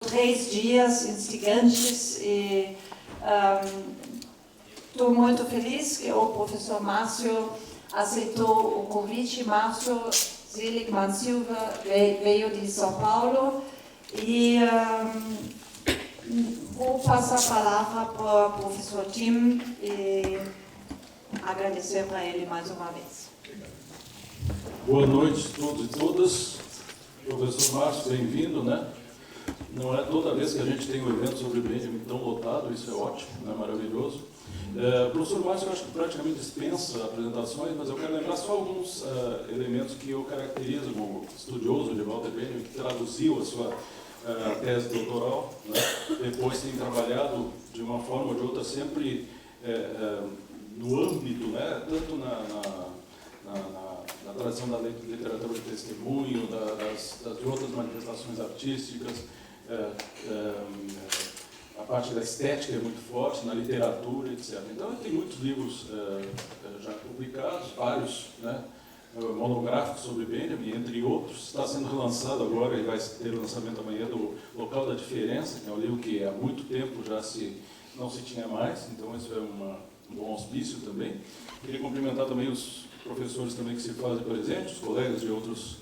3 dias instigantes e estou muito feliz que o professor Márcio aceitou o convite. Márcio Seligman Silva veio de São Paulo e vou passar a palavra para o professor Tim e agradecer para ele mais uma vez. Boa noite a todos e todas. Professor Márcio, bem-vindo, né? Não é toda vez que a gente tem um evento sobre Benjamin tão lotado, isso é ótimo, né? Maravilhoso. O professor Márcio, eu acho que praticamente dispensa apresentações, mas eu quero lembrar só alguns elementos que eu caracterizo como estudioso de Walter Benjamin, que traduziu a sua tese doutoral, né? Depois tem trabalhado de uma forma ou de outra sempre no âmbito, né? Tanto na tradição da literatura de testemunho, das outras manifestações artísticas, a parte da estética é muito forte, na literatura, etc. Então, tem muitos livros já publicados, vários, né, monográficos sobre Benjamin, entre outros. Está sendo relançado agora, e vai ter lançamento amanhã, do Local da Diferença, que é um livro que há muito tempo já não se tinha mais, então isso é um bom auspício também. Queria cumprimentar também os professores também que se fazem presentes, os colegas de outras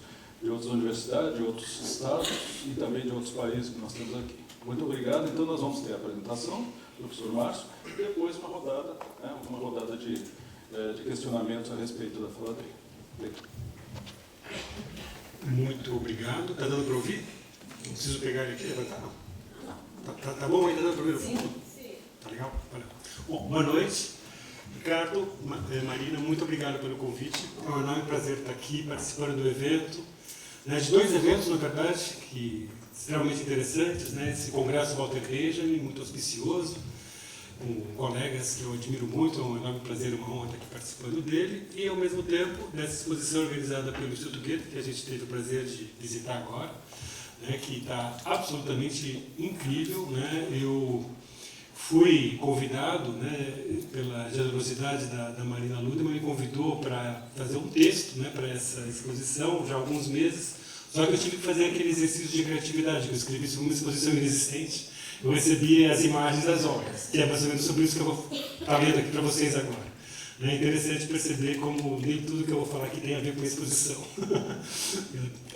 universidades, de outros estados e também de outros países que nós temos aqui. Muito obrigado. Então, nós vamos ter a apresentação do professor Márcio e depois uma rodada de questionamentos a respeito da fala dele. Obrigado. Muito obrigado. Está dando para ouvir? Não preciso pegar ele aqui e levantar, não? Tá bom ainda? Está dando para ouvir? Sim, sim. Tá legal? Valeu. Bom, boa noite. Ricardo, Marina, muito obrigado pelo convite. É um enorme prazer estar aqui participando do evento, né, de 2 eventos, na verdade, que extremamente interessantes, né, esse Congresso Walter Benjamin, muito auspicioso, com colegas que eu admiro muito, é um enorme prazer e uma honra estar aqui participando dele, e ao mesmo tempo dessa exposição organizada pelo Instituto Goethe, que a gente teve o prazer de visitar agora, né, que está absolutamente incrível, né. Eu fui convidado, né, pela generosidade da Marina Ludemann, me convidou para fazer um texto, né, para essa exposição já há alguns meses, só que eu tive que fazer aquele exercício de criatividade, que eu escrevi sobre uma exposição inexistente. Eu recebi as imagens das obras, que é mais ou menos sobre isso que eu vou estar lendo aqui para vocês agora. É interessante perceber como nem tudo que eu vou falar aqui tem a ver com a exposição.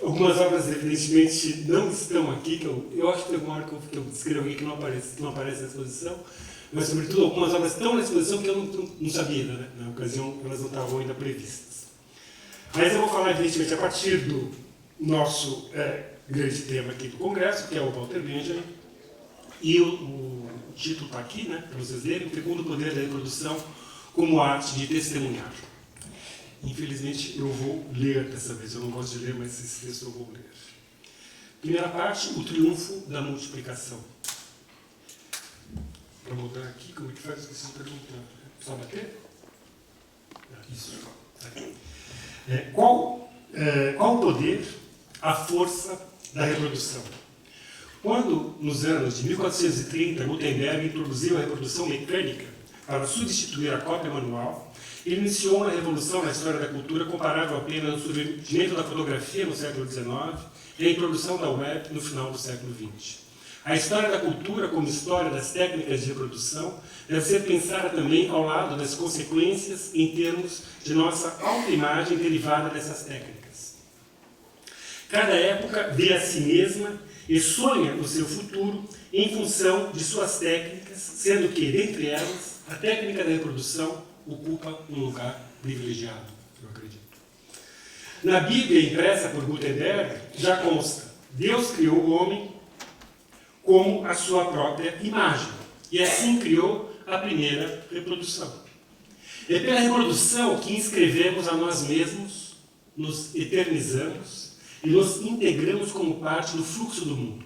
Algumas obras, evidentemente, não estão aqui, que eu acho que tem alguma hora que eu escrevo aqui que não aparece na exposição, mas, sobretudo, algumas obras estão na exposição que eu não sabia, né? Na ocasião, elas não estavam ainda previstas. Mas eu vou falar, evidentemente, a partir do nosso grande tema aqui do Congresso, que é o Walter Benjamin, e o título está aqui, né, para vocês lerem, o Fecundo Poder da Reprodução como arte de testemunhar. Infelizmente, eu vou ler dessa vez. Eu não gosto de ler, mas esse texto eu vou ler. Primeira parte, o triunfo da multiplicação. Para mudar aqui, como é que faz? Esqueci de perguntar. Só bater? Isso. Qual o poder, a força da reprodução? Quando, nos anos de 1430, Gutenberg introduziu a reprodução mecânica para substituir a cópia manual, ele iniciou uma revolução na história da cultura comparável apenas ao surgimento da fotografia no século XIX e a introdução da web no final do século XX. A história da cultura, como história das técnicas de reprodução, deve ser pensada também ao lado das consequências em termos de nossa autoimagem derivada dessas técnicas. Cada época vê a si mesma e sonha o seu futuro em função de suas técnicas, sendo que, dentre elas, a técnica da reprodução ocupa um lugar privilegiado, eu acredito. Na Bíblia impressa por Gutenberg, já consta: Deus criou o homem como a sua própria imagem, e assim criou a primeira reprodução. É pela reprodução que inscrevemos a nós mesmos, nos eternizamos e nos integramos como parte do fluxo do mundo.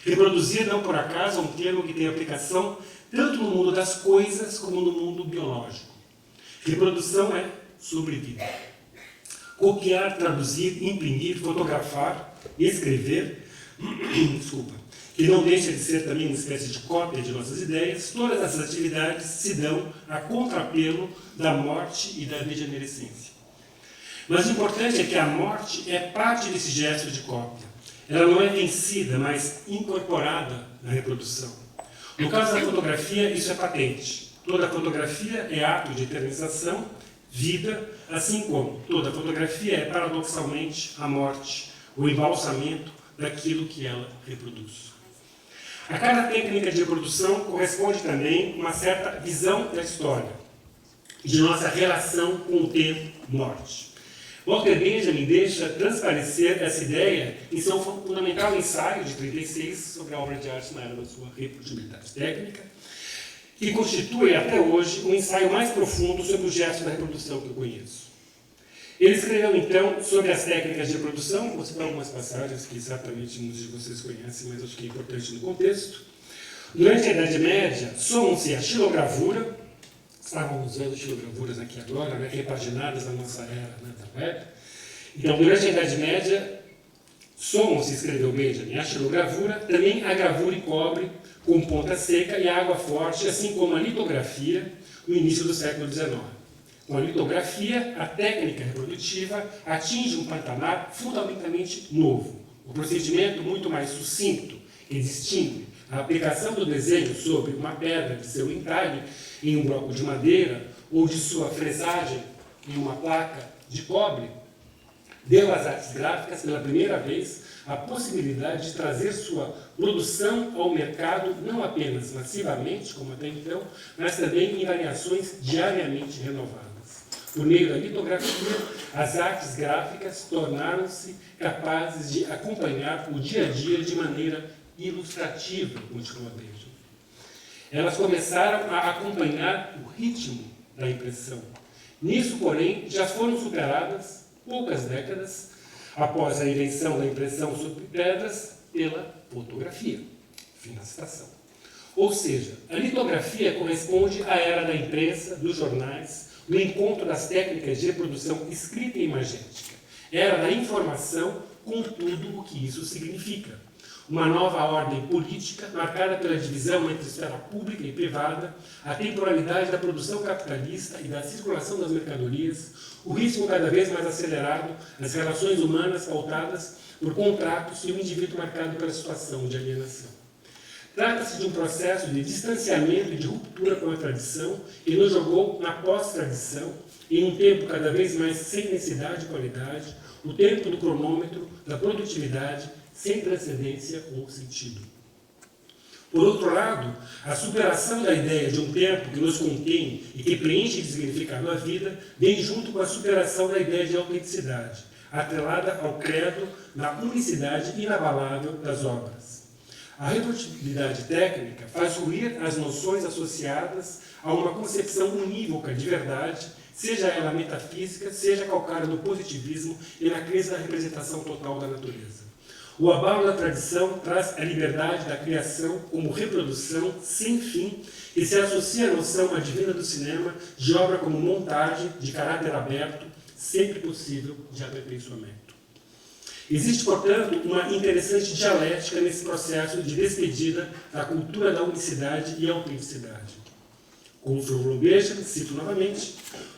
Reproduzir, não por acaso, é um termo que tem aplicação tanto no mundo das coisas como no mundo biológico. Reprodução é sobrevida. Copiar, traduzir, imprimir, fotografar, escrever, que não deixa de ser também uma espécie de cópia de nossas ideias, todas essas atividades se dão a contrapelo da morte e da degenerescência. Mas o importante é que a morte é parte desse gesto de cópia. Ela não é vencida, mas incorporada na reprodução. No caso da fotografia, isso é patente. Toda fotografia é ato de eternização, vida, assim como toda fotografia é paradoxalmente a morte, o embalsamento daquilo que ela reproduz. A cada técnica de reprodução corresponde também uma certa visão da história, de nossa relação com o tempo-morte. Walter Benjamin deixa transparecer essa ideia em seu fundamental ensaio de 1936 sobre a obra de arte na era da sua reprodutibilidade técnica, que constitui até hoje o ensaio mais profundo sobre o gesto da reprodução que eu conheço. Ele escreveu, então, sobre as técnicas de reprodução, vou citar algumas passagens que certamente muitos de vocês conhecem, mas acho que é importante no contexto. Durante a Idade Média, somam-se a xilogravura, estávamos vendo xilogravuras aqui agora, né, repaginadas na nossa era, né, da web. Então, durante a Idade Média, somam-se, escreveu Benjamin, a xilogravura, também a gravura em cobre, com ponta seca e água forte, assim como a litografia, no início do século XIX. Com a litografia, a técnica reprodutiva atinge um patamar fundamentalmente novo. O procedimento muito mais sucinto e distingue a aplicação do desenho sobre uma pedra de seu entalhe em um bloco de madeira ou de sua fresagem em uma placa de cobre, deu às artes gráficas, pela primeira vez, a possibilidade de trazer sua produção ao mercado não apenas massivamente, como até então, mas também em variações diariamente renovadas. Por meio da litografia, as artes gráficas tornaram-se capazes de acompanhar o dia a dia de maneira ilustrativa, continua Benjamin. Elas começaram a acompanhar o ritmo da impressão. Nisso, porém, já foram superadas poucas décadas após a invenção da impressão sobre pedras pela fotografia. Fim da citação. Ou seja, a litografia corresponde à era da imprensa, dos jornais, no encontro das técnicas de reprodução escrita e imagética. Era da informação com tudo o que isso significa. Uma nova ordem política marcada pela divisão entre esfera pública e privada, a temporalidade da produção capitalista e da circulação das mercadorias, o ritmo cada vez mais acelerado, as relações humanas pautadas por contratos e o indivíduo marcado pela situação de alienação. Trata-se de um processo de distanciamento e de ruptura com a tradição e nos jogou na pós-tradição, em um tempo cada vez mais sem densidade e qualidade, o tempo do cronômetro, da produtividade, sem transcendência ou sentido. Por outro lado, a superação da ideia de um tempo que nos contém e que preenche de significado a vida vem junto com a superação da ideia de autenticidade, atrelada ao credo na unicidade inabalável das obras. A reprodutibilidade técnica faz ruir as noções associadas a uma concepção unívoca de verdade, seja ela metafísica, seja calcada no positivismo e na crença da representação total da natureza. O abalo da tradição traz a liberdade da criação como reprodução sem fim e se associa à noção advina do cinema de obra como montagem de caráter aberto, sempre possível de aperfeiçoamento. Existe, portanto, uma interessante dialética nesse processo de despedida da cultura da unicidade e autenticidade. Como Florent Benjamin, cito novamente,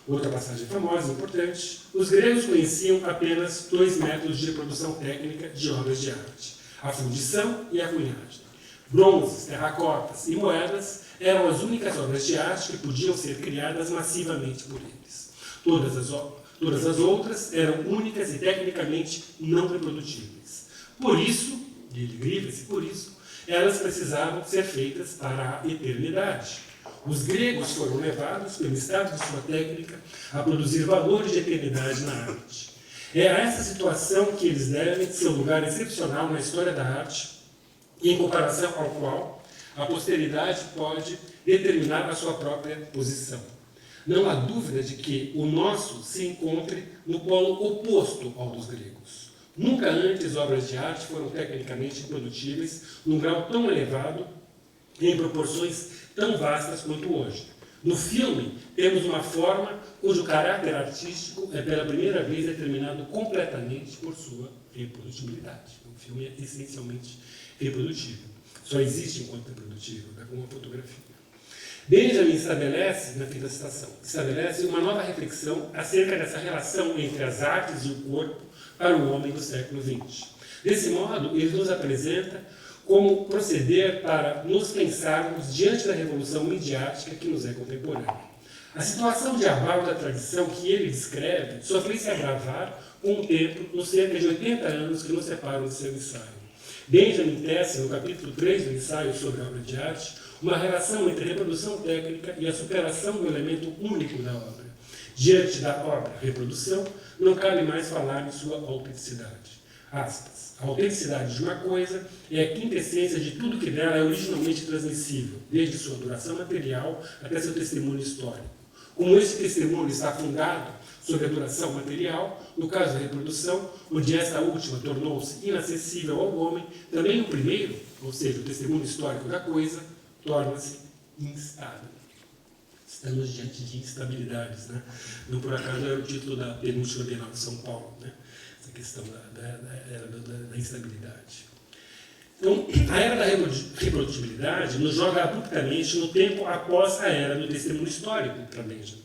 outra passagem famosa e importante, os gregos conheciam apenas dois métodos de reprodução técnica de obras de arte, a fundição e a cunhagem. Bronzes, terracotas e moedas eram as únicas obras de arte que podiam ser criadas massivamente por eles. Todas as outras eram únicas e tecnicamente não reprodutíveis. Por isso, e ele grifa-se por isso, elas precisavam ser feitas para a eternidade. Os gregos foram levados, pelo estado de sua técnica, a produzir valores de eternidade na arte. É a essa situação que eles devem seu lugar excepcional na história da arte, em comparação ao qual a posteridade pode determinar a sua própria posição. Não há dúvida de que o nosso se encontre no polo oposto ao dos gregos. Nunca antes obras de arte foram tecnicamente reprodutíveis num grau tão elevado e em proporções tão vastas quanto hoje. No filme, temos uma forma cujo caráter artístico é pela primeira vez determinado completamente por sua reprodutibilidade. O filme é essencialmente reprodutível. Só existe enquanto reprodutível, é como a fotografia. Benjamin estabelece, na fim da citação, uma nova reflexão acerca dessa relação entre as artes e o corpo para o homem do século XX. Desse modo, ele nos apresenta como proceder para nos pensarmos diante da revolução midiática que nos é contemporânea. A situação de abalo da tradição que ele descreve só fez se agravar com o tempo nos cerca de 80 anos que nos separam de seu ensaio. Benjamin tece, no capítulo 3 do ensaio sobre a obra de arte, uma relação entre a reprodução técnica e a superação do elemento único da obra. Diante da obra reprodução, não cabe mais falar em sua autenticidade. Aspas. A autenticidade de uma coisa é a quintessência de tudo que dela é originalmente transmissível, desde sua duração material até seu testemunho histórico. Como esse testemunho está fundado sobre a duração material, no caso da reprodução, onde esta última tornou-se inacessível ao homem, também o primeiro, ou seja, o testemunho histórico da coisa, torna-se instável. Estamos diante de instabilidades, né? Não por acaso era o título da penúltima Bienal de São Paulo, né? Essa questão da instabilidade. Então, a era da reprodutibilidade nos joga abruptamente no tempo após a era do testemunho histórico para Benjamin.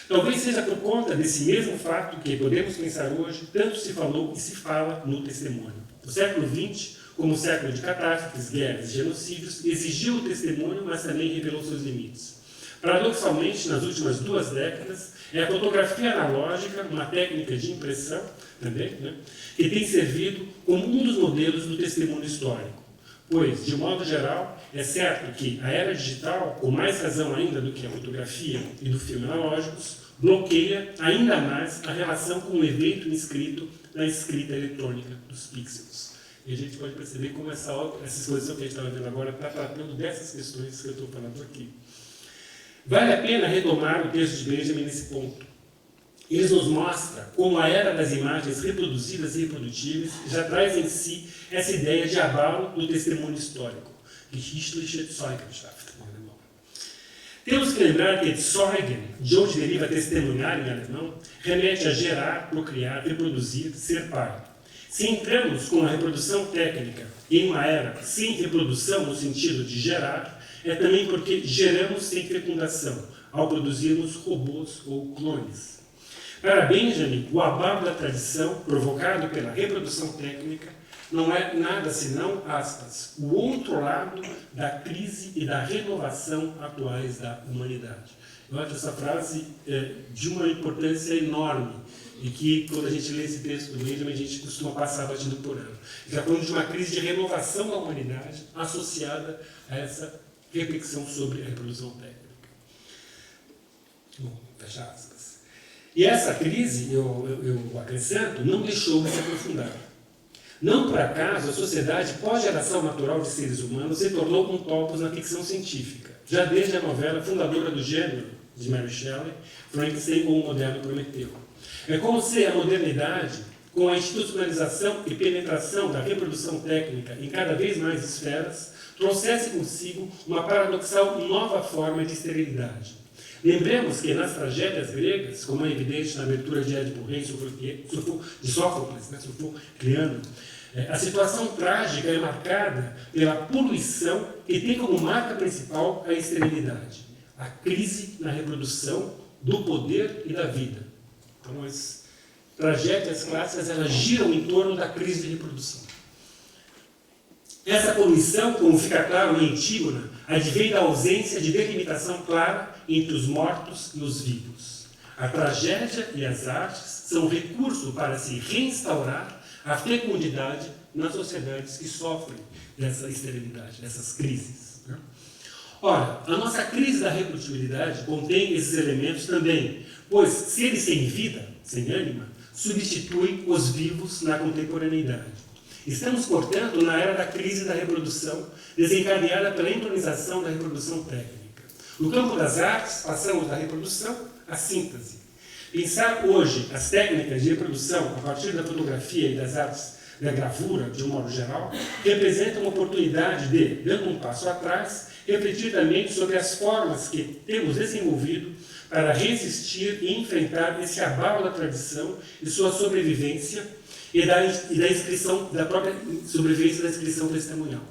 Talvez seja por conta desse mesmo fato que podemos pensar hoje, tanto se falou e se fala no testemunho. O século XX, como o século de catástrofes, guerras e genocídios, exigiu o testemunho, mas também revelou seus limites. Paradoxalmente, nas últimas 2 décadas, é a fotografia analógica, uma técnica de impressão também, né, que tem servido como um dos modelos do testemunho histórico. Pois, de modo geral, é certo que a era digital, com mais razão ainda do que a fotografia e do filme analógicos, bloqueia ainda mais a relação com o evento inscrito na escrita eletrônica dos pixels. E a gente pode perceber como essa exposição que a gente estava vendo agora está tratando dessas questões que eu estou falando aqui. Vale a pena retomar o texto de Benjamin nesse ponto. Ele nos mostra como a era das imagens reproduzidas e reprodutíveis já traz em si essa ideia de abalo do testemunho histórico, Geschichtliche Zeugenschaft, em alemão. Temos que lembrar que Zeugen, de onde deriva testemunhar em alemão, remete a gerar, procriar, reproduzir, ser pai. Se entramos com a reprodução técnica em uma era sem reprodução no sentido de gerar, é também porque geramos sem fecundação, ao produzirmos robôs ou clones. Para Benjamin, o abalo da tradição, provocado pela reprodução técnica, não é nada senão, aspas, o outro lado da crise e da renovação atuais da humanidade. Eu acho essa frase de uma importância enorme e que, quando a gente lê esse texto do Benjamin, a gente costuma passar batido por ela. Já falando de uma crise de renovação da humanidade associada a essa reflexão sobre a reprodução técnica. Bom, fecha aspas. E essa crise, eu acrescento, não deixou de se aprofundar. Não por acaso a sociedade pós-geração natural de seres humanos se tornou um topos na ficção científica, já desde a novela fundadora do gênero, de Mary Shelley, Frankenstein ou o moderno Prometeu. É como se a modernidade, com a institucionalização e penetração da reprodução técnica em cada vez mais esferas, trouxesse consigo uma paradoxal nova forma de esterilidade. Lembremos que nas tragédias gregas, como é evidente na abertura de Édipo Rei de Sófocles, Sofocleano, a situação trágica é marcada pela poluição que tem como marca principal a esterilidade, a crise na reprodução do poder e da vida. Então, as tragédias clássicas elas giram em torno da crise de reprodução. Essa poluição, como fica claro em Antígona, advém da ausência de delimitação clara entre os mortos e os vivos. A tragédia e as artes são recurso para se reinstaurar a fecundidade nas sociedades que sofrem dessa esterilidade, dessas crises. Ora, a nossa crise da reprodutibilidade contém esses elementos também, pois se eles têm vida, sem ânima, substituem os vivos na contemporaneidade. Estamos, portanto, na era da crise da reprodução, desencadeada pela entronização da reprodução técnica. No campo das artes, passamos da reprodução à síntese. Pensar hoje as técnicas de reprodução a partir da fotografia e das artes da gravura, de um modo geral, representa uma oportunidade de, dando um passo atrás, refletir também sobre as formas que temos desenvolvido para resistir e enfrentar esse abalo da tradição e sua sobrevivência e da própria sobrevivência da inscrição testemunhal.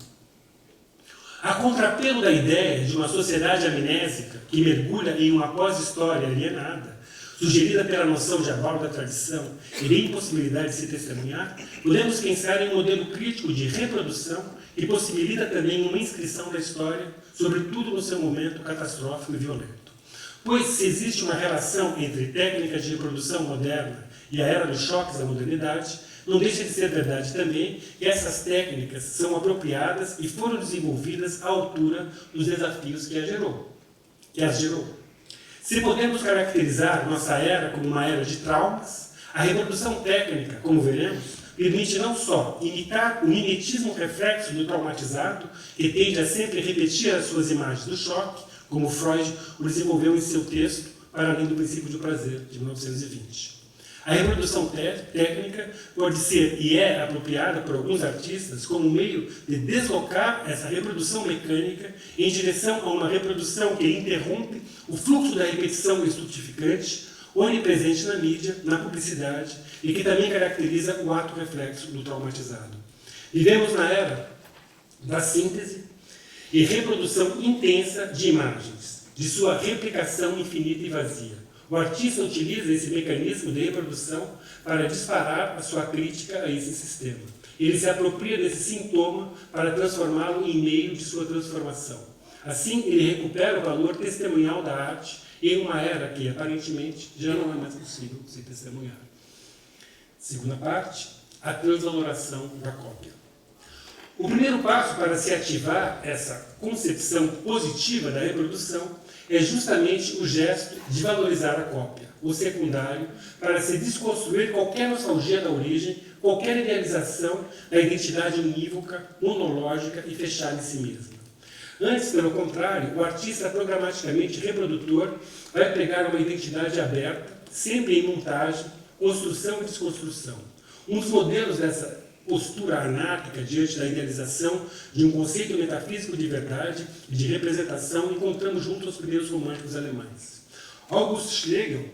A contrapelo da ideia de uma sociedade amnésica que mergulha em uma pós-história alienada, sugerida pela noção de abalo da tradição e de impossibilidade de se testemunhar, podemos pensar em um modelo crítico de reprodução que possibilita também uma inscrição da história, sobretudo no seu momento catastrófico e violento. Pois, se existe uma relação entre técnicas de reprodução moderna e a era dos choques da modernidade, não deixa de ser verdade também que essas técnicas são apropriadas e foram desenvolvidas à altura dos desafios que as gerou. Se podemos caracterizar nossa era como uma era de traumas, a reprodução técnica, como veremos, permite não só imitar o mimetismo reflexo do traumatizado, que tende a sempre repetir as suas imagens do choque, como Freud o desenvolveu em seu texto Para Além do Princípio do Prazer, de 1920. A reprodução técnica pode ser e é apropriada por alguns artistas como meio de deslocar essa reprodução mecânica em direção a uma reprodução que interrompe o fluxo da repetição estrutificante, onipresente na mídia, na publicidade, e que também caracteriza o ato reflexo do traumatizado. Vivemos na era da síntese e reprodução intensa de imagens, de sua replicação infinita e vazia. O artista utiliza esse mecanismo de reprodução para disparar a sua crítica a esse sistema. Ele se apropria desse sintoma para transformá-lo em meio de sua transformação. Assim, ele recupera o valor testemunhal da arte em uma era que, aparentemente, já não é mais possível se testemunhar. Segunda parte, a transvaloração da cópia. O primeiro passo para se ativar essa concepção positiva da reprodução é justamente o gesto de valorizar a cópia, o secundário, para se desconstruir qualquer nostalgia da origem, qualquer idealização da identidade unívoca, monológica e fechada em si mesma. Antes, pelo contrário, o artista programaticamente reprodutor vai pegar uma identidade aberta, sempre em montagem, construção e desconstrução. Um dos modelos dessa postura anárquica diante da idealização de um conceito metafísico de verdade e de representação encontramos junto aos primeiros românticos alemães. August Schlegel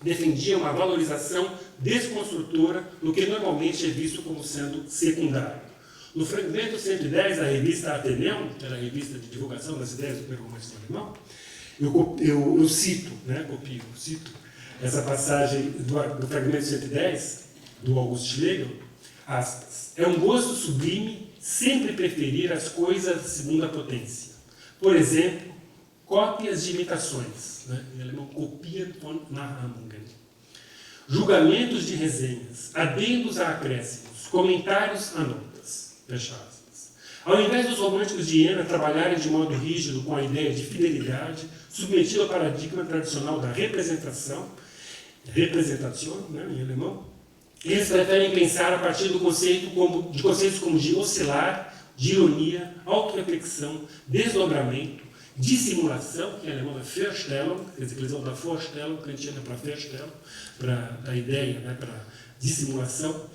defendia uma valorização desconstrutora do que normalmente é visto como sendo secundário. No fragmento 110 da revista Atheneum, que era a revista de divulgação das ideias do pré-romantismo alemão, eu cito essa passagem do fragmento 110 do August Schlegel, aspas, é um gosto sublime sempre preferir as coisas de segunda potência. Por exemplo, cópias de imitações, em alemão, Kopien von Nachahmungen. Julgamentos de resenhas, adendos a acréscimos, comentários a notas. Fecha aspas. Ao invés dos românticos de Iena trabalharem de modo rígido com a ideia de fidelidade, submetido ao paradigma tradicional da representação, em alemão, eles preferem pensar a partir de conceitos como de oscilar, de ironia, autorreflexão, desdobramento, dissimulação, que em alemão é Vorstellung, quer dizer, que eles vão da Vorstellung, kantiana para Vorstellung, para a ideia, para dissimulação,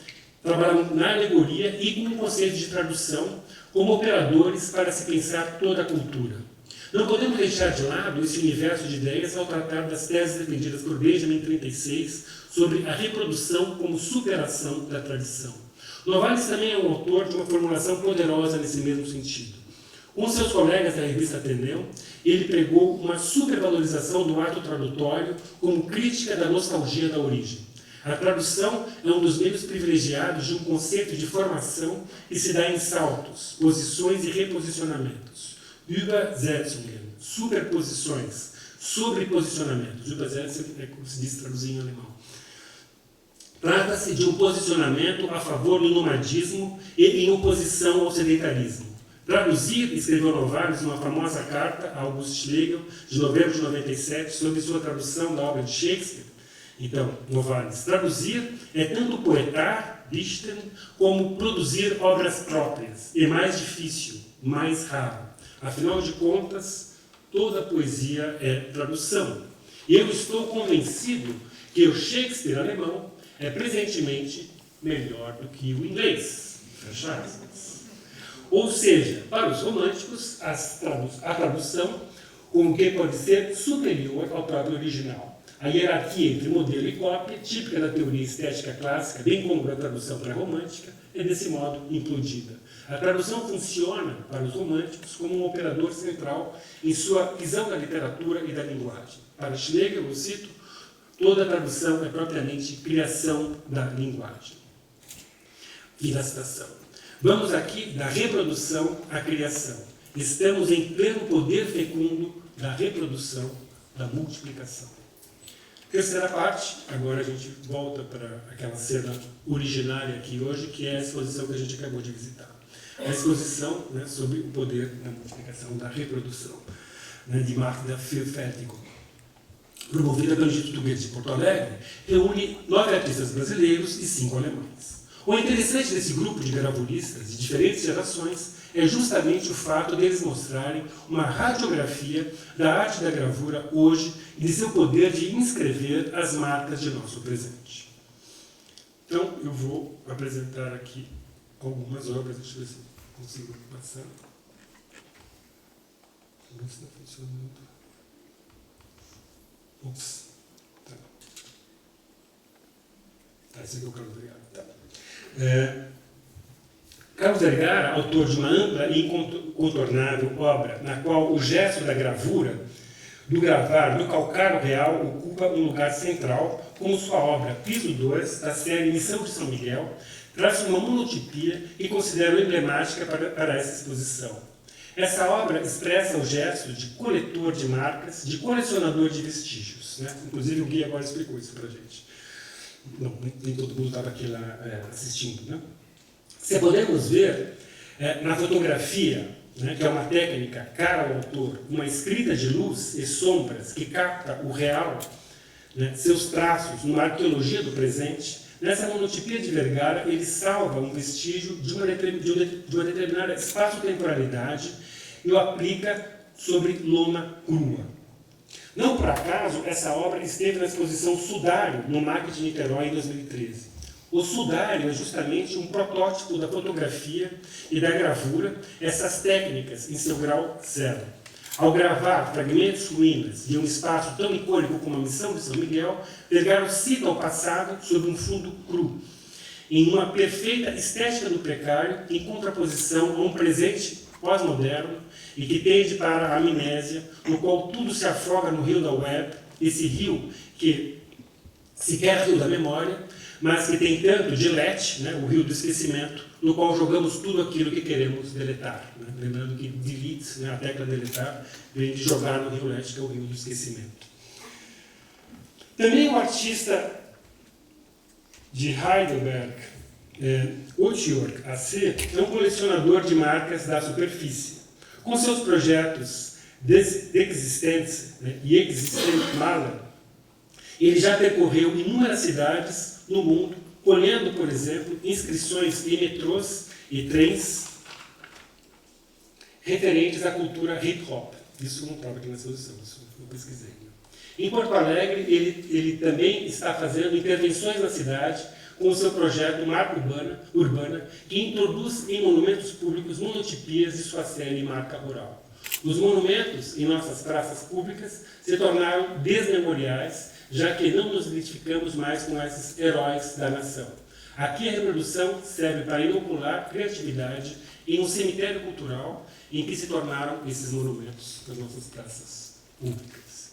trabalham na alegoria e com o conceito de tradução como operadores para se pensar toda a cultura. Não podemos deixar de lado esse universo de ideias ao tratar das teses defendidas por Benjamin em 1936 sobre a reprodução como superação da tradição. Novalis também é um autor de uma formulação poderosa nesse mesmo sentido. Com seus colegas da revista Atheneum, ele pregou uma supervalorização do ato tradutório como crítica da nostalgia da origem. A tradução é um dos meios privilegiados de um conceito de formação que se dá em saltos, posições e reposicionamentos. Übersetzungen, superposições, sobreposicionamentos. Übersetzung é como se diz traduzir em alemão. Trata-se de um posicionamento a favor do nomadismo e em oposição ao sedentarismo. Traduzir, escreveu Novalis numa famosa carta a August Schlegel, de novembro de 97, sobre sua tradução da obra de Shakespeare. Então, Novalis, traduzir é tanto poetar, dichten, como produzir obras próprias. É mais difícil, mais raro. Afinal de contas, toda poesia é tradução. E eu estou convencido que o Shakespeare alemão é presentemente melhor do que o inglês. Fecha aspas. Ou seja, para os românticos, a tradução como que pode ser superior ao próprio original. A hierarquia entre modelo e cópia, típica da teoria estética clássica, bem como da tradução pré-romântica, é desse modo implodida. A tradução funciona, para os românticos, como um operador central em sua visão da literatura e da linguagem. Para Schlegel, eu cito, Toda tradução é propriamente criação da linguagem. Fim da citação. Vamos aqui da reprodução à criação. Estamos em pleno poder fecundo da reprodução, da multiplicação. Terceira parte, agora a gente volta para aquela cena originária aqui hoje, que é a exposição que a gente acabou de visitar. A exposição, né, sobre o poder da multiplicação, da reprodução, né, de Macht der Vervielfältigung, promovida pelo Instituto Goethe de Porto Alegre, reúne 9 artistas brasileiros e 5 alemães. O interessante desse grupo de gravuristas de diferentes gerações é justamente o fato deles mostrarem uma radiografia da arte da gravura hoje e de seu poder de inscrever as marcas de nosso presente. Então, eu vou apresentar aqui algumas obras, deixa eu ver se eu consigo passar. Não está funcionando. Ups. Tá, esse aqui é o Carlos Vergara. Tá. Carlos Vergara, autor de uma ampla e incontornável obra, na qual o gesto da gravura, do gravar, do calcário real, ocupa um lugar central, como sua obra Piso 2, da série Missão de São Miguel, traz uma monotipia que considero emblemática para essa exposição. Essa obra expressa o gesto de coletor de marcas, de colecionador de vestígios. Né? Inclusive o Gui agora explicou isso para a gente. Não, nem todo mundo estava aqui lá assistindo. Né? Se podemos ver na fotografia, né, que é uma técnica cara ao autor, uma escrita de luz e sombras que capta o real, né, seus traços numa arqueologia do presente, nessa monotipia de Vergara ele salva um vestígio de uma determinada espaço-temporalidade e o aplica sobre lona crua. Não por acaso, essa obra esteve na exposição Sudário, no MAC de Niterói, em 2013. O sudário é justamente um protótipo da fotografia e da gravura, essas técnicas em seu grau zero. Ao gravar fragmentos ruínas de um espaço tão icônico como a Missão de São Miguel, Vergara cita o passado sobre um fundo cru, em uma perfeita estética do precário, em contraposição a um presente pós-moderno e que tende para a amnésia, no qual tudo se afoga no rio da web, esse rio que sequer é rio da memória, mas que tem tanto delete, né, o rio do esquecimento, no qual jogamos tudo aquilo que queremos deletar. Né? Lembrando que delete, né, a tecla deletar, vem de jogar no rio Lete, que é o rio do esquecimento. Também o artista de Heidelberg, Otjorg AC, é um colecionador de marcas da superfície. Com seus projetos Desexistence, né, e Existent Maler, ele já percorreu inúmeras cidades no mundo, colhendo, por exemplo, inscrições em metrôs e trens referentes à cultura hip-hop. Isso não estava aqui na exposição, isso eu pesquisei. Em Porto Alegre, ele também está fazendo intervenções na cidade com o seu projeto Marca Urbana, que introduz em monumentos públicos monotipias de sua série Marca Rural. Os monumentos em nossas praças públicas se tornaram desmemoriais, já que não nos identificamos mais com esses heróis da nação. Aqui a reprodução serve para inocular criatividade em um cemitério cultural em que se tornaram esses monumentos das nossas praças públicas.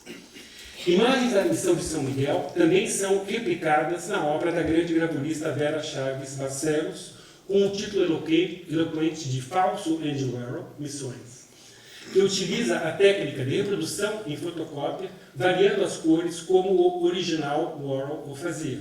Imagens da Missão de São Miguel também são replicadas na obra da grande gravurista Vera Chaves Barcelos, com o título eloquente de Falso Andy Warhol, Missões, que utiliza a técnica de reprodução em fotocópia, variando as cores como o original Warhol o fazia.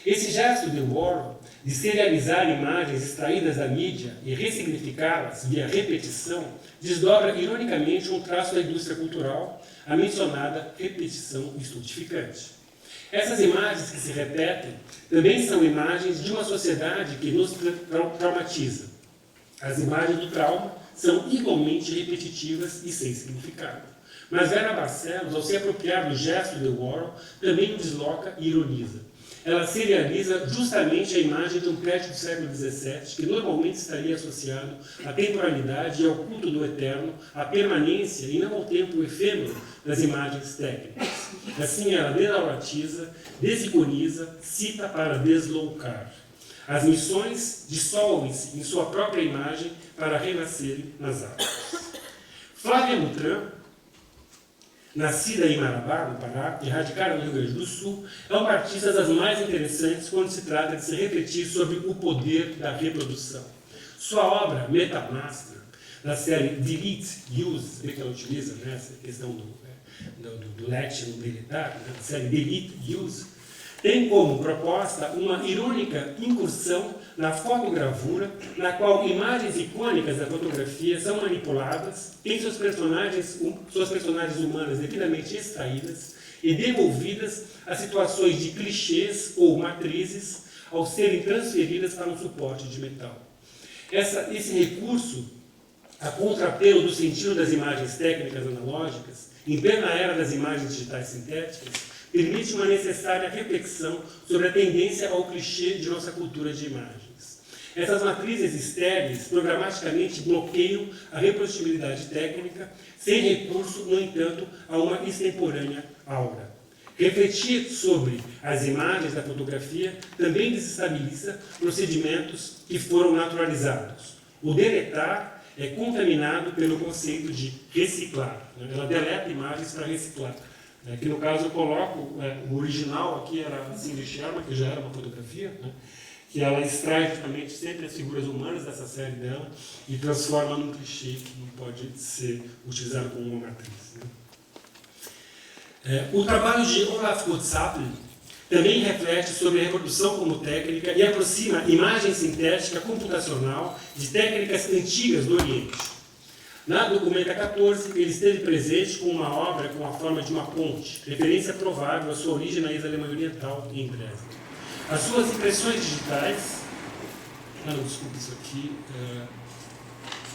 Esse gesto de Warhol de serializar imagens extraídas da mídia e ressignificá-las via repetição desdobra ironicamente um traço da indústria cultural, a mencionada repetição estultificante. Essas imagens que se repetem também são imagens de uma sociedade que nos traumatiza. As imagens do trauma são igualmente repetitivas e sem significado. Mas Vera Barcelos, ao se apropriar do gesto de Warhol, também o desloca e ironiza. Ela serializa justamente a imagem de um prédio do século XVII, que normalmente estaria associado à temporalidade e ao culto do eterno, à permanência e não ao tempo efêmero das imagens técnicas. Assim ela denauratiza, desiconiza, cita para desloucar. As missões dissolvem-se em sua própria imagem para renascerem nas águas. Flávia Mutran, nascida em Marabá, no Pará, e radicada no Rio Grande do Sul, é uma artista das mais interessantes quando se trata de se refletir sobre o poder da reprodução. Sua obra, Metamaster, da série Delete, Use, que ela utiliza, né, essa questão do Latin militar, né, da série Delete, Use, tem como proposta uma irônica incursão na fotogravura, na qual imagens icônicas da fotografia são manipuladas, tem suas personagens humanas devidamente extraídas e devolvidas a situações de clichês ou matrizes ao serem transferidas para um suporte de metal. Esse recurso, a contrapelo do sentido das imagens técnicas analógicas, em plena era das imagens digitais sintéticas, permite uma necessária reflexão sobre a tendência ao clichê de nossa cultura de imagens. Essas matrizes estéreis programaticamente bloqueiam a reprodutibilidade técnica, sem recurso, no entanto, a uma extemporânea aura. Refletir sobre as imagens da fotografia também desestabiliza procedimentos que foram naturalizados. O deletar é contaminado pelo conceito de reciclar. Ela deleta imagens para reciclar. Que no caso eu coloco, o original aqui era a Cindy Sherman, que já era uma fotografia, né, que ela extrai justamente sempre as figuras humanas dessa série dela e transforma num clichê que não pode ser utilizado como uma matriz. Né. O trabalho de Olaf Gottsappel também reflete sobre a reprodução como técnica e aproxima imagem sintética computacional de técnicas antigas do Oriente. Na Documenta 14, ele esteve presente com uma obra com a forma de uma ponte, referência provável à sua origem na ex-Alemanha Oriental, em Dresden. As suas impressões digitais... não, desculpa, isso aqui...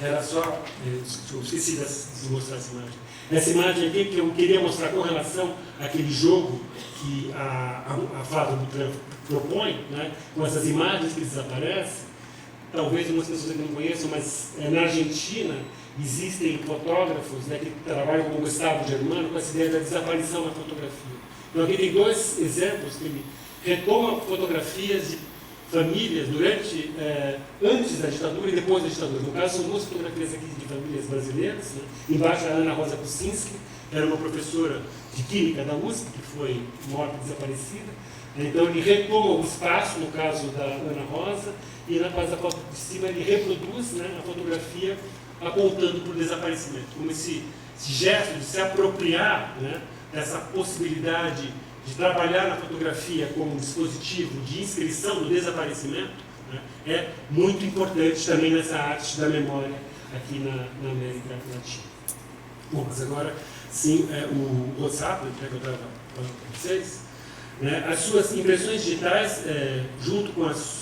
era só... eu esqueci de mostrar essa imagem. Essa imagem aqui que eu queria mostrar com relação àquele jogo que a Flávia Butran propõe, né, com essas imagens que desaparecem. Talvez algumas pessoas não conheçam, mas na Argentina existem fotógrafos, né, que trabalham com o Gustavo Germano com essa ideia da desaparição na fotografia. Então aqui tem dois exemplos que ele retoma fotografias de famílias antes da ditadura e depois da ditadura. No caso, são duas fotografias aqui de famílias brasileiras. Né? Embaixo a Ana Rosa Kucinski, que era uma professora de química da USP, que foi morta e desaparecida. Então ele retoma o espaço, no caso da Ana Rosa, e na base da foto de cima ele reproduz, né, a fotografia apontando para o desaparecimento. Como esse gesto de se apropriar, né, dessa possibilidade de trabalhar na fotografia como dispositivo de inscrição do desaparecimento, né, é muito importante também nessa arte da memória aqui na América Latina. Bom, mas agora sim, o WhatsApp, que eu estava falando com vocês, né, as suas impressões digitais, junto com as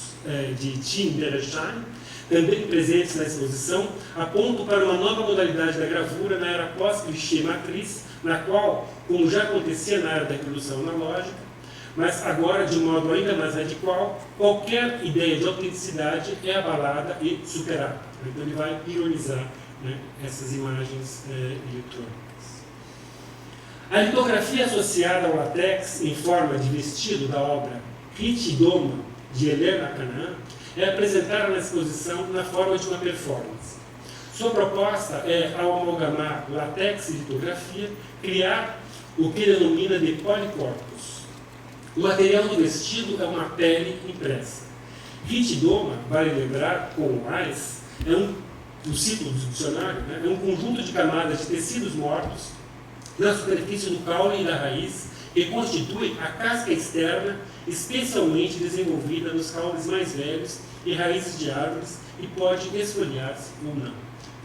de Tim Bernstein, também presentes na exposição, apontam para uma nova modalidade da gravura na era pós-clichê matriz, na qual, como já acontecia na era da reprodução analógica, mas agora de um modo ainda mais radical, qualquer ideia de autenticidade é abalada e superada. Então ele vai ironizar, né, essas imagens eletrônicas. A litografia associada ao látex em forma de vestido da obra Hit Doma, de Helena Canaan, é apresentada na exposição na forma de uma performance. Sua proposta é, ao amalgamar látex e litografia, criar o que denomina de policorpus. O material do vestido é uma pele impressa. Ritidoma, vale lembrar, com mais, o ciclo do dicionário, né, é um conjunto de camadas de tecidos mortos na superfície do caule e da raiz, que constitui a casca externa especialmente desenvolvida nos caules mais velhos e raízes de árvores e pode esfoliar-se ou não.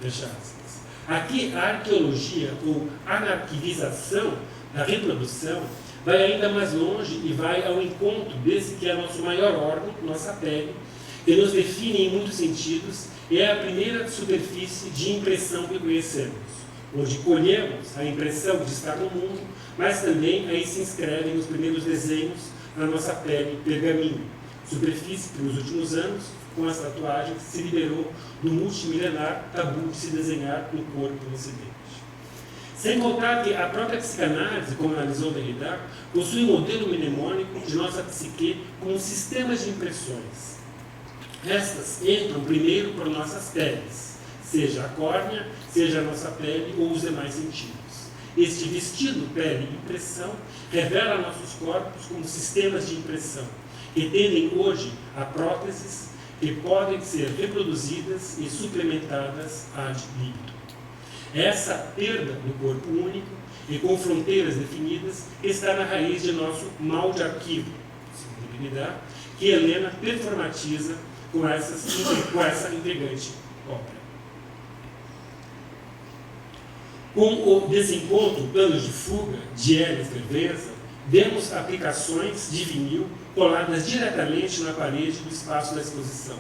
Fecha aspas. Aqui a arqueologia ou anarquização da reprodução vai ainda mais longe e vai ao encontro desse que é nosso maior órgão, nossa pele, que nos define em muitos sentidos e é a primeira superfície de impressão que conhecemos, onde colhemos a impressão de estar no mundo, mas também aí se inscrevem os primeiros desenhos na nossa pele pergaminho, superfície que nos últimos anos, com as tatuagens, se liberou do multimilenar tabu de se desenhar no corpo no ocidente. Sem contar que a própria psicanálise, como analisou Derrida, possui um modelo mnemônico de nossa psique como sistemas de impressões. Estas entram primeiro por nossas peles, seja a córnea, seja a nossa pele ou os demais sentidos. Este vestido, pele e impressão revela nossos corpos como sistemas de impressão, que tendem hoje a próteses que podem ser reproduzidas e suplementadas ad libitum. Essa perda do corpo único e com fronteiras definidas está na raiz de nosso mal de arquivo, dignidade, que Helena performatiza com essa intrigante obra. Com o desencontro, planos de fuga, de Elis Vervenza, vemos aplicações de vinil coladas diretamente na parede do espaço da exposição.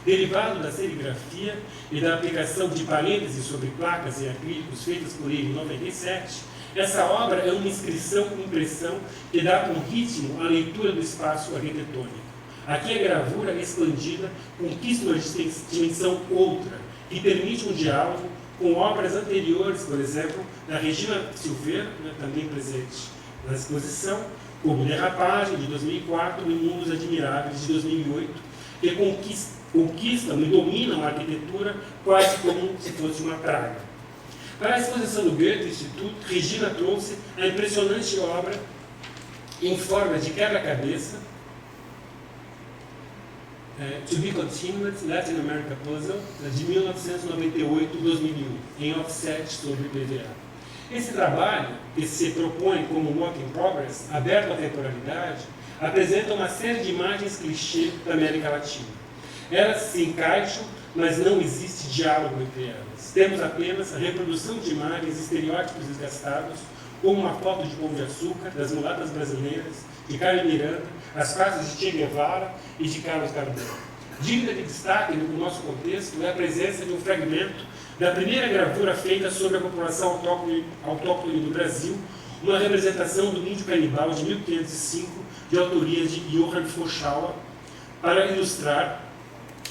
Derivado da serigrafia e da aplicação de parênteses sobre placas e acrílicos feitas por ele em 97, essa obra é uma impressão que dá um ritmo à leitura do espaço arquitetônico. Aqui a gravura expandida conquista uma dimensão outra, que permite um diálogo com obras anteriores, por exemplo, da Regina Silveira, também presente na exposição, como Derrapagem, de 2004, e Mundos Admiráveis, de 2008, que conquistam e dominam a arquitetura quase como se fosse uma praga. Para a exposição do Goethe Instituto, Regina trouxe a impressionante obra em forma de quebra-cabeça, To Be Continued, Latin America Puzzle, de 1998-2001, em offset sobre PVA. Esse trabalho, que se propõe como um work in progress, aberto à temporalidade, apresenta uma série de imagens clichê da América Latina. Elas se encaixam, mas não existe diálogo entre elas. Temos apenas a reprodução de imagens e estereótipos desgastados, como uma foto de Pão de Açúcar, das mulatas brasileiras, de Carmen Miranda, as faces de Che Guevara e de Carlos Gardel. Digna de destaque no nosso contexto é a presença de um fragmento da primeira gravura feita sobre a população autóctone do Brasil, uma representação do índio canibal de 1505, de autoria de Johann Froschauer, para ilustrar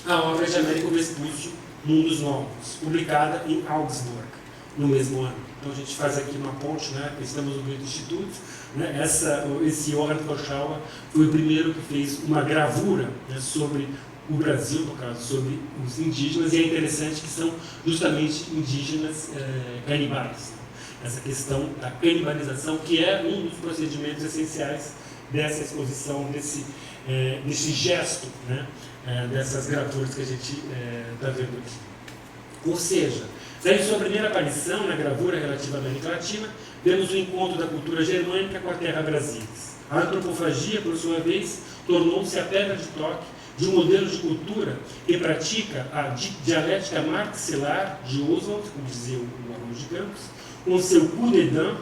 a obra de Américo Vespúcio, Mundos Novos, publicada em Augsburg, no mesmo ano. Então a gente faz aqui uma ponte, né? Estamos no Goethe Instituto, né? Esse Johann Froschauer foi o primeiro que fez uma gravura, né, sobre o Brasil, no caso, sobre os indígenas, e é interessante que são justamente indígenas canibais. Essa questão da canibalização, que é um dos procedimentos essenciais dessa exposição, desse gesto, né, dessas gravuras que a gente está vendo aqui. Ou seja, daí sua primeira aparição na gravura relativa à América Latina, vemos o encontro da cultura germânica com a terra brasilis. A antropofagia, por sua vez, tornou-se a pedra de toque de um modelo de cultura que pratica a dialética marxilar de Oswald, como dizia o Arnold de Campos, com seu coup de dents,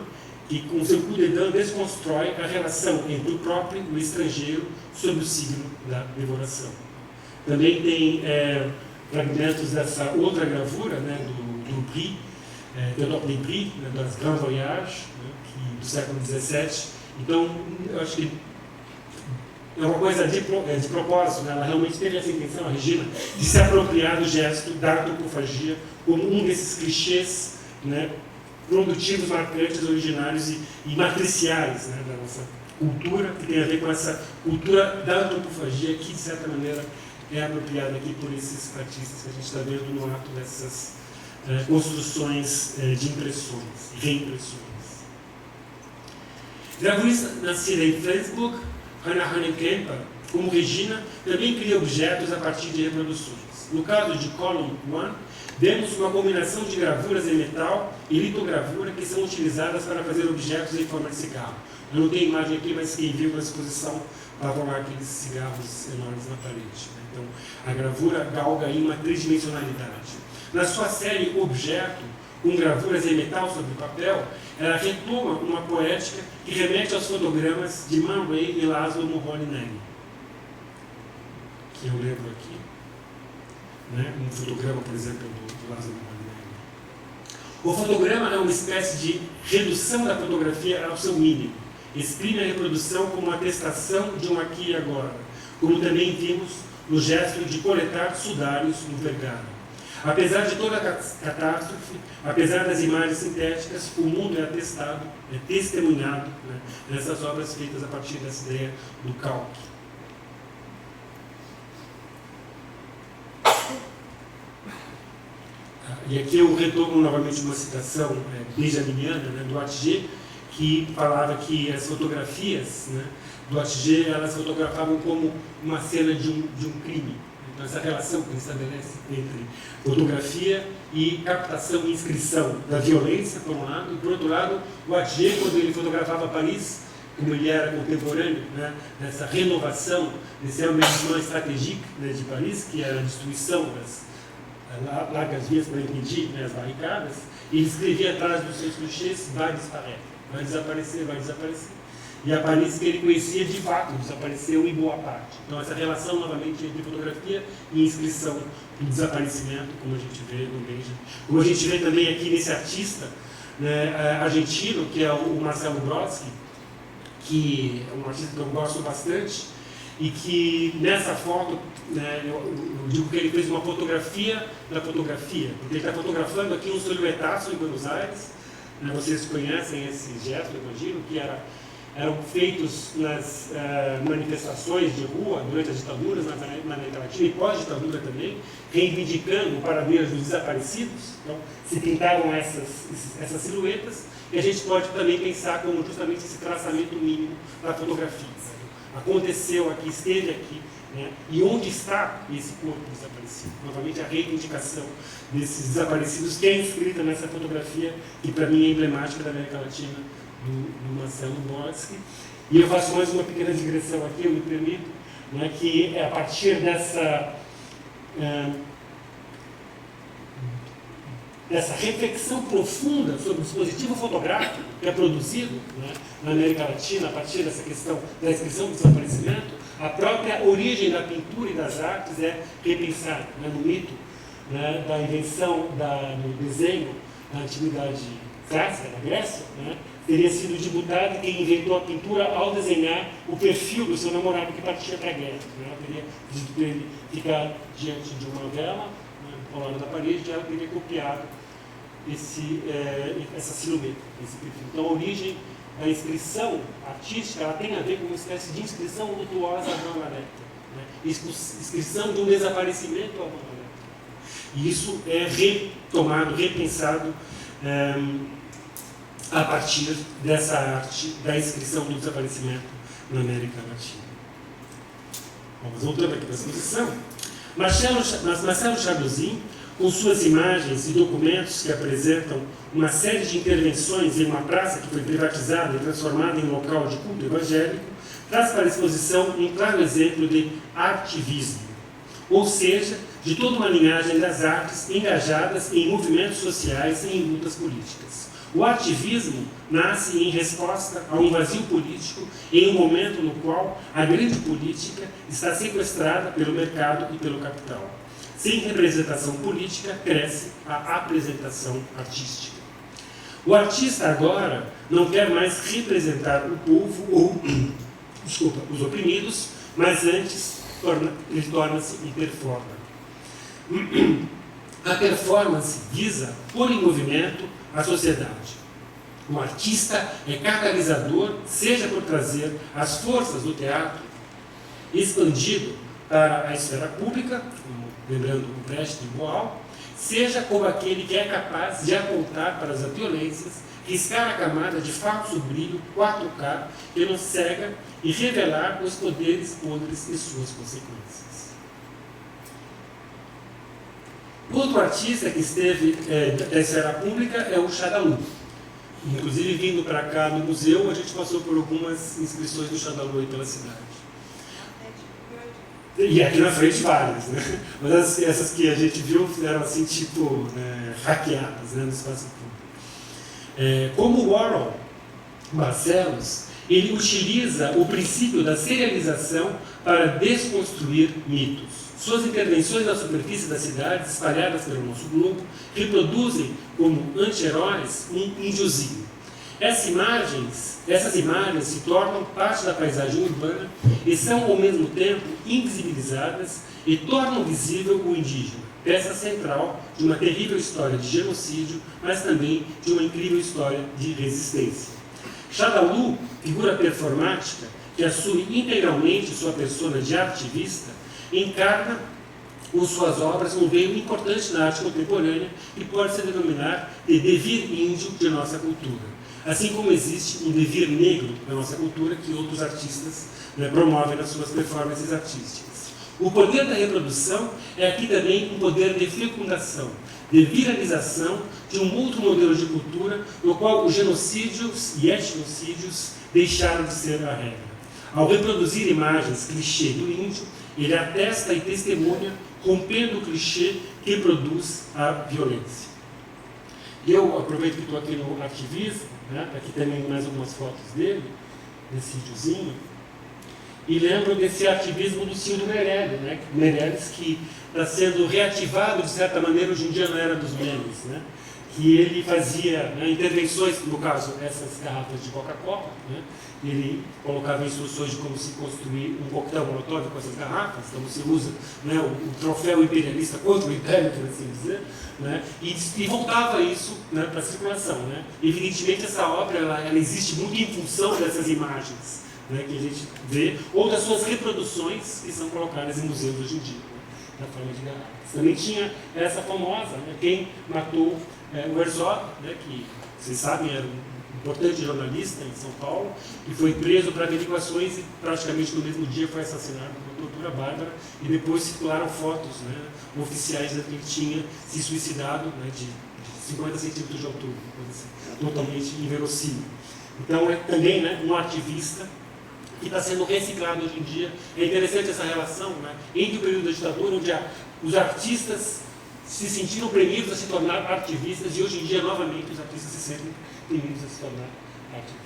que com seu coup de dents desconstrói a relação entre o próprio e o estrangeiro sob o signo da devoração. Também tem fragmentos dessa outra gravura, né, do Prix, Theodore Prix, né, das Grand Voyages, né, do século XVII. Então, eu acho que é uma coisa de propósito, né? Ela realmente teve essa intenção, a Regina, de se apropriar do gesto da antropofagia como um desses clichês, né, produtivos, marcantes, originários e matriciais, né, da nossa cultura, que tem a ver com essa cultura da antropofagia, que, de certa maneira, é apropriada aqui por esses artistas que a gente está vendo no ato dessas construções de impressões, reimpressões. Gravurista nascida em Flensburg, Hannah Kemper, como Regina, também cria objetos a partir de reproduções. No caso de Column 1, vemos uma combinação de gravuras em metal e litogravura que são utilizadas para fazer objetos em forma de cigarro. Eu não tenho imagem aqui, mas quem viu a exposição estavam lá aqueles cigarros enormes na parede. Então, a gravura galga em uma tridimensionalidade. Na sua série Objeto, com gravuras em metal sobre papel, ela retoma uma poética que remete aos fotogramas de Man Ray e Laszlo Moholy-Nagy, que eu lembro aqui, né? Um fotograma, por exemplo, do Laszlo Moholy-Nagy. O fotograma é uma espécie de redução da fotografia ao seu mínimo. Exprime a reprodução como uma atestação de um aqui e agora, como também vimos no gesto de coletar sudários no vergara. Apesar de toda a catástrofe, apesar das imagens sintéticas, o mundo é atestado, é testemunhado, né, nessas obras feitas a partir dessa ideia do calque. E aqui eu retomo novamente uma citação benjaminiana, né, do Atget, que falava que as fotografias, né, do Atget, elas fotografavam como uma cena de um crime. Então, essa relação que ele estabelece entre fotografia e captação e inscrição da violência, por um lado, e, por outro lado, o Atget, quando ele fotografava Paris, como ele era contemporâneo, né, nessa renovação, desse aménagement stratégique, né, de Paris, que era a destruição das largas vias para impedir, né, as barricadas, e ele escrevia atrás dos seus clichês: vai disparaître, vai desaparecer, vai desaparecer. E a Paris que ele conhecia de fato desapareceu em boa parte. Então, essa relação novamente entre fotografia e inscrição e desaparecimento, como a gente vê no Benjamin. Como a gente vê também aqui nesse artista, né, argentino, que é o Marcelo Brodsky, que é um artista que eu gosto bastante, e que nessa foto, né, eu digo que ele fez uma fotografia da fotografia, porque ele está fotografando aqui um silhuetaço em Buenos Aires, né, vocês conhecem esse gesto, eu imagino, que eram feitos nas manifestações de rua durante as ditaduras na América Latina e pós-ditadura também, reivindicando o paradeiro dos desaparecidos. Então, se pintavam essas silhuetas, e a gente pode também pensar como justamente esse traçamento mínimo da fotografia. Aconteceu aqui, esteve aqui, né? E onde está esse corpo desaparecido? Novamente, a reivindicação desses desaparecidos, que é inscrita nessa fotografia, que para mim é emblemática da América Latina, do Marcelo Brodsky. E eu faço mais uma pequena digressão aqui, eu me permito, né, que é a partir dessa reflexão profunda sobre o dispositivo fotográfico que é produzido, né, na América Latina, a partir dessa questão da inscrição do desaparecimento, a própria origem da pintura e das artes é repensada, né, no mito, né, da invenção do desenho na antiguidade clássica, na Grécia, né, teria sido de Butade quem inventou a pintura ao desenhar o perfil do seu namorado que partia para a guerra. Né? Ela teria pedido para ele ficar diante de uma vela, né, ao lado da parede, e ela teria copiado essa silhueta, esse perfil. Então, a origem da inscrição artística ela tem a ver com uma espécie de inscrição lutuosa à mão alerta, né? Inscrição de um desaparecimento à mão alerta. E isso é retomado, repensado a partir dessa arte da inscrição do desaparecimento na América Latina. Vamos voltando aqui para a exposição. Marcelo Chabouzin, com suas imagens e documentos que apresentam uma série de intervenções em uma praça que foi privatizada e transformada em local de culto evangélico, traz para a exposição um claro exemplo de artivismo, ou seja, de toda uma linhagem das artes engajadas em movimentos sociais e em lutas políticas. O ativismo nasce em resposta a um vazio político em um momento no qual a grande política está sequestrada pelo mercado e pelo capital. Sem representação política, cresce a apresentação artística. O artista agora não quer mais representar o povo ou, os oprimidos, mas antes ele torna-se um performer. A performance visa pôr em movimento a sociedade. O artista é catalisador, seja por trazer as forças do teatro expandido para a esfera pública, lembrando o Brecht e Boal, seja como aquele que é capaz de apontar para as violências, riscar a camada de falso brilho 4K que nos cega e revelar os poderes podres e suas consequências. Outro artista que esteve da esfera pública é o Chadalu. Inclusive, vindo para cá no museu, a gente passou por algumas inscrições do Chadalu aí pela cidade. E aqui na frente várias, né? Mas essas que a gente viu eram assim, tipo, né, hackeadas, né, no espaço público. Como Warhol Barcelos, ele utiliza o princípio da serialização para desconstruir mitos. Suas intervenções na superfície das cidades, espalhadas pelo nosso globo, reproduzem como anti-heróis um índiozinho. Essas imagens se tornam parte da paisagem urbana e são, ao mesmo tempo, invisibilizadas e tornam visível o indígena, peça central de uma terrível história de genocídio, mas também de uma incrível história de resistência. Chadalu, figura performática que assume integralmente sua persona de artivista, encarna com suas obras, um veio importante na arte contemporânea que pode se denominar de devir índio de nossa cultura. Assim como existe um devir negro na nossa cultura que outros artistas, né, promovem nas suas performances artísticas. O poder da reprodução é aqui também um poder de fecundação, de viralização de um outro modelo de cultura no qual os genocídios e etnocídios deixaram de ser a regra. Ao reproduzir imagens clichê do índio, ele atesta e testemunha, rompendo o clichê que produz a violência. E eu aproveito que estou aqui no ativismo, né, aqui também mais algumas fotos dele, desse índiozinho, e lembro desse ativismo do Ciro Meirelles, né, Meirelles que está sendo reativado, de certa maneira, hoje em dia na era dos memes, né, que ele fazia, né, intervenções, no caso, essas garrafas de Coca-Cola, né, ele colocava instruções de como se construir um coquetel molotov com essas garrafas, como se usa, né, o troféu imperialista contra o império, por assim dizer, né, e voltava isso, né, para a circulação. Né. Evidentemente, essa obra ela existe muito em função dessas imagens, né, que a gente vê, ou das suas reproduções que são colocadas em museus hoje em dia, né, na forma de garrafas. Também tinha essa famosa, né, quem matou o Herzog, né, que vocês sabem era um importante jornalista em São Paulo, e foi preso para averiguações e praticamente no mesmo dia foi assassinado por uma tortura bárbara, e depois circularam fotos, né, oficiais de que ele tinha se suicidado, né, de 50 centímetros de altura, coisa assim, totalmente inverossímil. Então é também, né, um ativista que está sendo reciclado hoje em dia. É interessante essa relação, né, entre o período da ditadura, onde os artistas se sentiram premidos a se tornar ativistas, e hoje em dia, novamente, os artistas se sentem premidos a se tornar ativistas.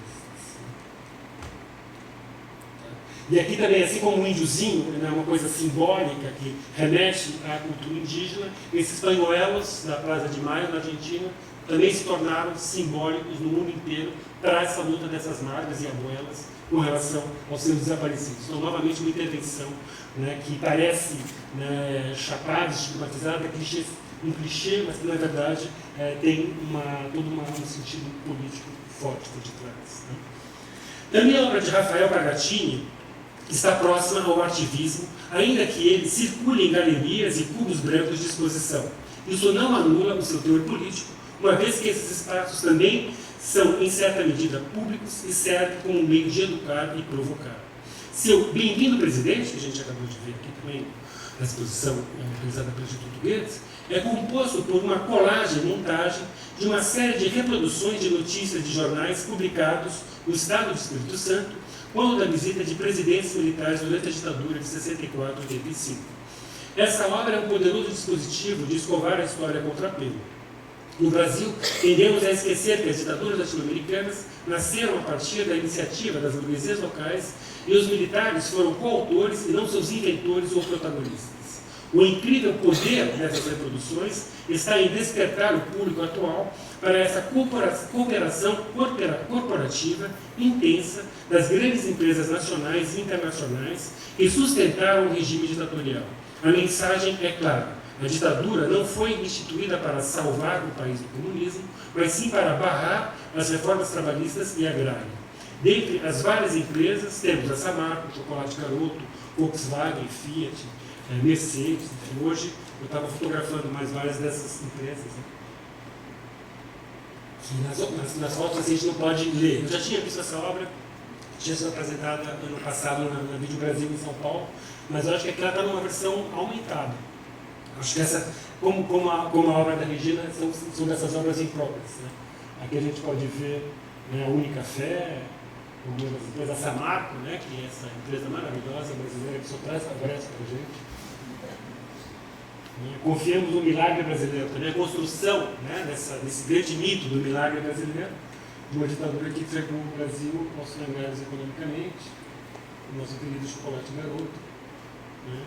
E aqui também, assim como o índiozinho, né, uma coisa simbólica que remete à cultura indígena, esses pañuelos da Plaza de Maio, na Argentina, também se tornaram simbólicos no mundo inteiro para essa luta dessas madres e abuelas com relação aos seus desaparecidos. Então, novamente, uma intervenção, né, que parece, né, chapada, estigmatizada, um clichê, mas que, na verdade, tem todo um sentido político forte por detrás. Né. Também a obra de Rafael Bragatini está próxima ao ativismo, ainda que ele circule em galerias e cubos brancos de exposição. Isso não anula o seu teor político, uma vez que esses espaços também são, em certa medida, públicos e servem como um meio de educar e provocar. Seu Bem-vindo Presidente, que a gente acabou de ver aqui também, na exposição realizada pelo Instituto Goethe, é composto por uma colagem, montagem, de uma série de reproduções de notícias de jornais publicados no Estado do Espírito Santo, quando da visita de presidentes militares durante a ditadura de 64 e 85. Essa obra é um poderoso dispositivo de escovar a história contra pelo. No Brasil, tendemos a esquecer que as ditaduras latino-americanas nasceram a partir da iniciativa das burguesias locais e os militares foram coautores e não seus inventores ou protagonistas. O incrível poder dessas reproduções está em despertar o público atual para essa cooperação corporativa intensa das grandes empresas nacionais e internacionais que sustentaram o regime ditatorial. A mensagem é clara. A ditadura não foi instituída para salvar o país do comunismo, mas sim para barrar as reformas trabalhistas e agrárias. Dentre as várias empresas, temos a Samarco, Chocolate Garoto, Volkswagen, Fiat, Mercedes. Enfim, hoje eu estava fotografando mais várias dessas empresas, né, que nas fotos assim, a gente não pode ler. Eu já tinha visto essa obra, tinha sido apresentada ano passado na Vídeo Brasil em São Paulo, mas eu acho que aqui ela está numa versão aumentada. Acho que essa, como a obra da Regina, são dessas obras impróprias. Né? Aqui a gente pode ver, né, a Unicafé, uma das empresas, a Samarco, né, que é essa empresa maravilhosa brasileira que só traz progresso para a gente. Confiamos no milagre brasileiro, também a construção, né, desse grande mito do milagre brasileiro, de uma ditadura que entregou o Brasil aos frangalhos economicamente, o nosso querido Chocolate Garoto, né,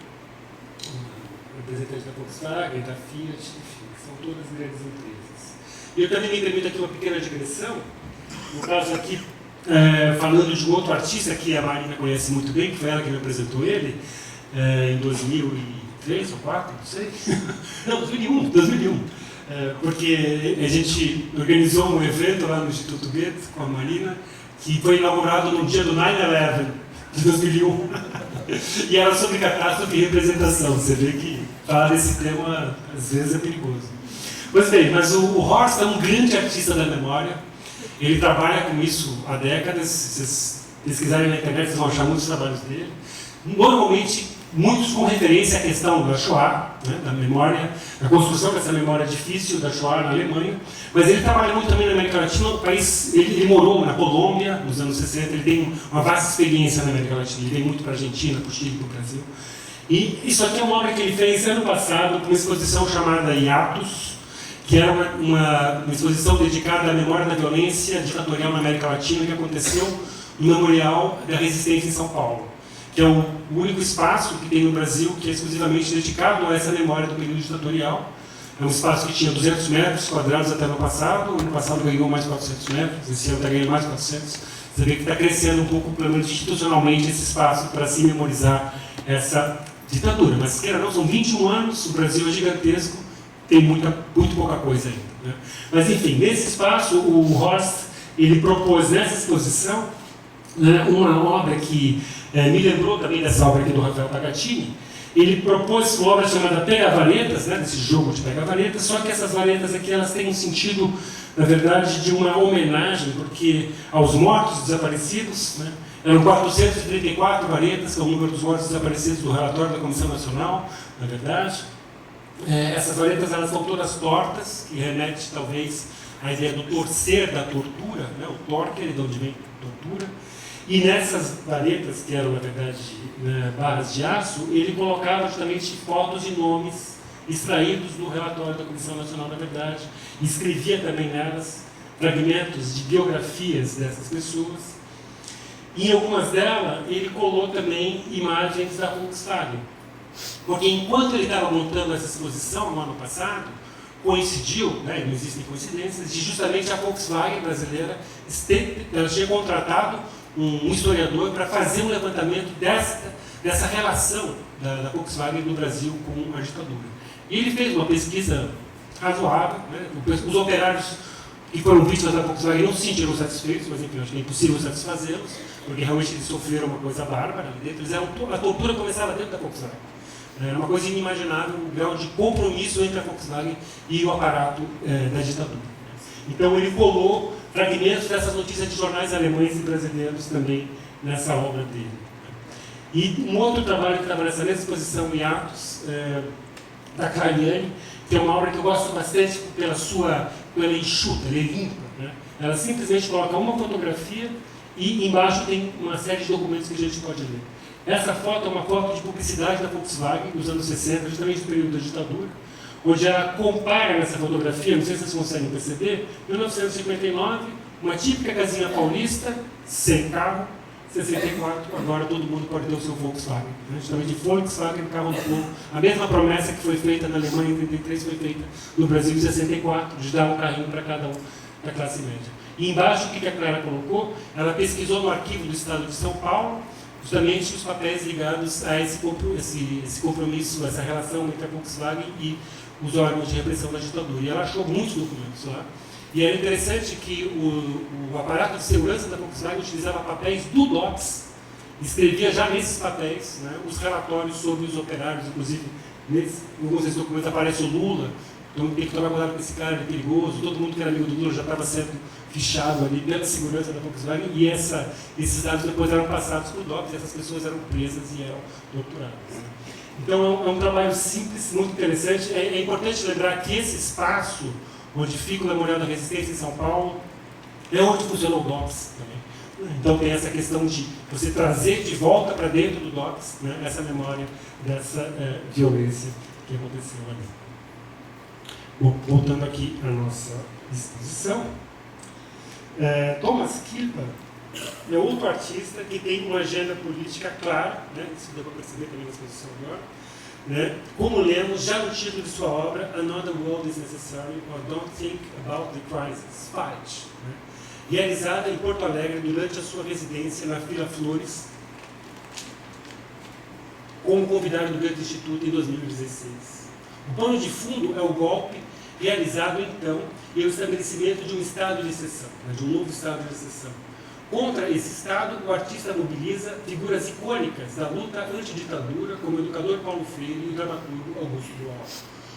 representante da Volkswagen, da Fiat, enfim, são todas grandes empresas. E eu também me permito aqui uma pequena digressão, no caso aqui, falando de um outro artista que a Marina conhece muito bem, que foi ela que me apresentou ele, em 2003 ou 2004, não sei. Não, 2001. Porque a gente organizou um evento lá no Instituto Goethe com a Marina, que foi inaugurado no dia do 9/11 de 2001. E era sobre catástrofe e representação. Você vê que falar desse tema às vezes é perigoso. Pois bem, mas o Horst é um grande artista da memória. Ele trabalha com isso há décadas. Se vocês pesquisarem na internet, vocês vão achar muitos trabalhos dele. Normalmente, muitos com referência à questão da Shoah, né, da memória, da construção dessa memória difícil da Shoah na Alemanha. Mas ele trabalha muito também na América Latina. O país, ele morou na Colômbia nos anos 60. Ele tem uma vasta experiência na América Latina. Ele veio muito para a Argentina, para o Chile, para o Brasil. E isso aqui é uma obra que ele fez ano passado para uma exposição chamada Hiatus, que era uma exposição dedicada à memória da violência ditatorial na América Latina, que aconteceu no Memorial da Resistência em São Paulo, que é o único espaço que tem no Brasil que é exclusivamente dedicado a essa memória do período ditatorial. É um espaço que tinha 200 metros quadrados até ano passado ganhou mais 400 metros, esse ano está ganhando mais 400. Você vê que está crescendo um pouco, pelo menos institucionalmente, esse espaço para se memorizar essa ditadura. Mas, queira ou não, são 21 anos, o Brasil é gigantesco, tem muito pouca coisa ainda, né? Mas, enfim, nesse espaço, o Horst, ele propôs nessa exposição, né, uma obra que me lembrou também dessa obra aqui do Rafael Pagatini. Ele propôs uma obra chamada Pega-Varetas, né, desse jogo de Pega-Varetas, só que essas varetas aqui, elas têm um sentido, na verdade, de uma homenagem, porque aos mortos desaparecidos, né, eram 434 varetas, que é o número dos mortos desaparecidos do relatório da Comissão Nacional, na verdade. Essas varetas, elas estão todas tortas, que remete, talvez, à ideia do torcer da tortura, né, o torquer, de onde vem tortura. E nessas varetas, que eram, na verdade, barras de aço, ele colocava justamente fotos e nomes extraídos do relatório da Comissão Nacional da Verdade. E escrevia também nelas fragmentos de biografias dessas pessoas. E em algumas delas, ele colou também imagens da Volkswagen. Porque enquanto ele estava montando essa exposição no ano passado, coincidiu, né, não existem coincidências, de justamente a Volkswagen brasileira ela tinha contratado um historiador para fazer um levantamento dessa relação da Volkswagen no Brasil com a ditadura. E ele fez uma pesquisa razoável, né? Os operários que foram vítimas da Volkswagen não se sentiram satisfeitos, mas enfim, acho que é impossível satisfazê-los, porque realmente eles sofreram uma coisa bárbara ali dentro. A tortura começava dentro da Volkswagen. Era uma coisa inimaginável o grau de compromisso entre a Volkswagen e o aparato da ditadura. Então ele colou fragmentos dessas notícias de jornais alemães e brasileiros também nessa obra dele. E um outro trabalho que estava nessa mesma exposição em Atos, da Clariane, que é uma obra que eu gosto bastante pela ela é enxuta, ela é limpa, né? Ela simplesmente coloca uma fotografia e embaixo tem uma série de documentos que a gente pode ler. Essa foto é uma foto de publicidade da Volkswagen dos anos 60, justamente no período da ditadura, onde ela compara nessa fotografia, não sei se vocês conseguem perceber, 1959, uma típica casinha paulista, sem carro, 64, agora todo mundo pode ter o seu Volkswagen. Né? Justamente Volkswagen, carro do povo. A mesma promessa que foi feita na Alemanha em 1933 foi feita no Brasil em 64, de dar um carrinho para cada um da classe média. E embaixo, o que a Clara colocou? Ela pesquisou no arquivo do Estado de São Paulo, justamente os papéis ligados a esse compromisso, essa relação entre a Volkswagen e os órgãos de repressão da ditadura. E ela achou muitos documentos lá. E era interessante que o aparato de segurança da Volkswagen utilizava papéis do DOPS, escrevia já nesses papéis, né, os relatórios sobre os operários, inclusive, alguns desses documentos aparece o Lula, então tem que tomar cuidado com esse cara, ele é perigoso, todo mundo que era amigo do Lula já estava sendo fichado ali pela segurança da Volkswagen, e esses dados depois eram passados para o DOPS, e essas pessoas eram presas e eram torturadas. Então é um trabalho simples, muito interessante. É importante lembrar que esse espaço onde fica o Memorial da Resistência em São Paulo é onde funcionou o DOPS também. Então tem essa questão de você trazer de volta para dentro do DOPS, né, essa memória dessa violência que aconteceu ali. Bom, voltando aqui à nossa exposição, Thomas Kilper é outro artista que tem uma agenda política clara, né, isso deu para perceber também na exposição agora, né, como lemos já no título de sua obra, Another World is Necessary or Don't Think About the Crisis, Fight, né, realizada em Porto Alegre durante a sua residência na Vila Flores, como convidado do Goethe Instituto em 2016. O pano de fundo é o golpe realizado então e o estabelecimento de um estado de exceção, né, de um novo estado de exceção, Contra esse Estado, o artista mobiliza figuras icônicas da luta antiditadura, como o educador Paulo Freire e o dramaturgo Augusto Boal.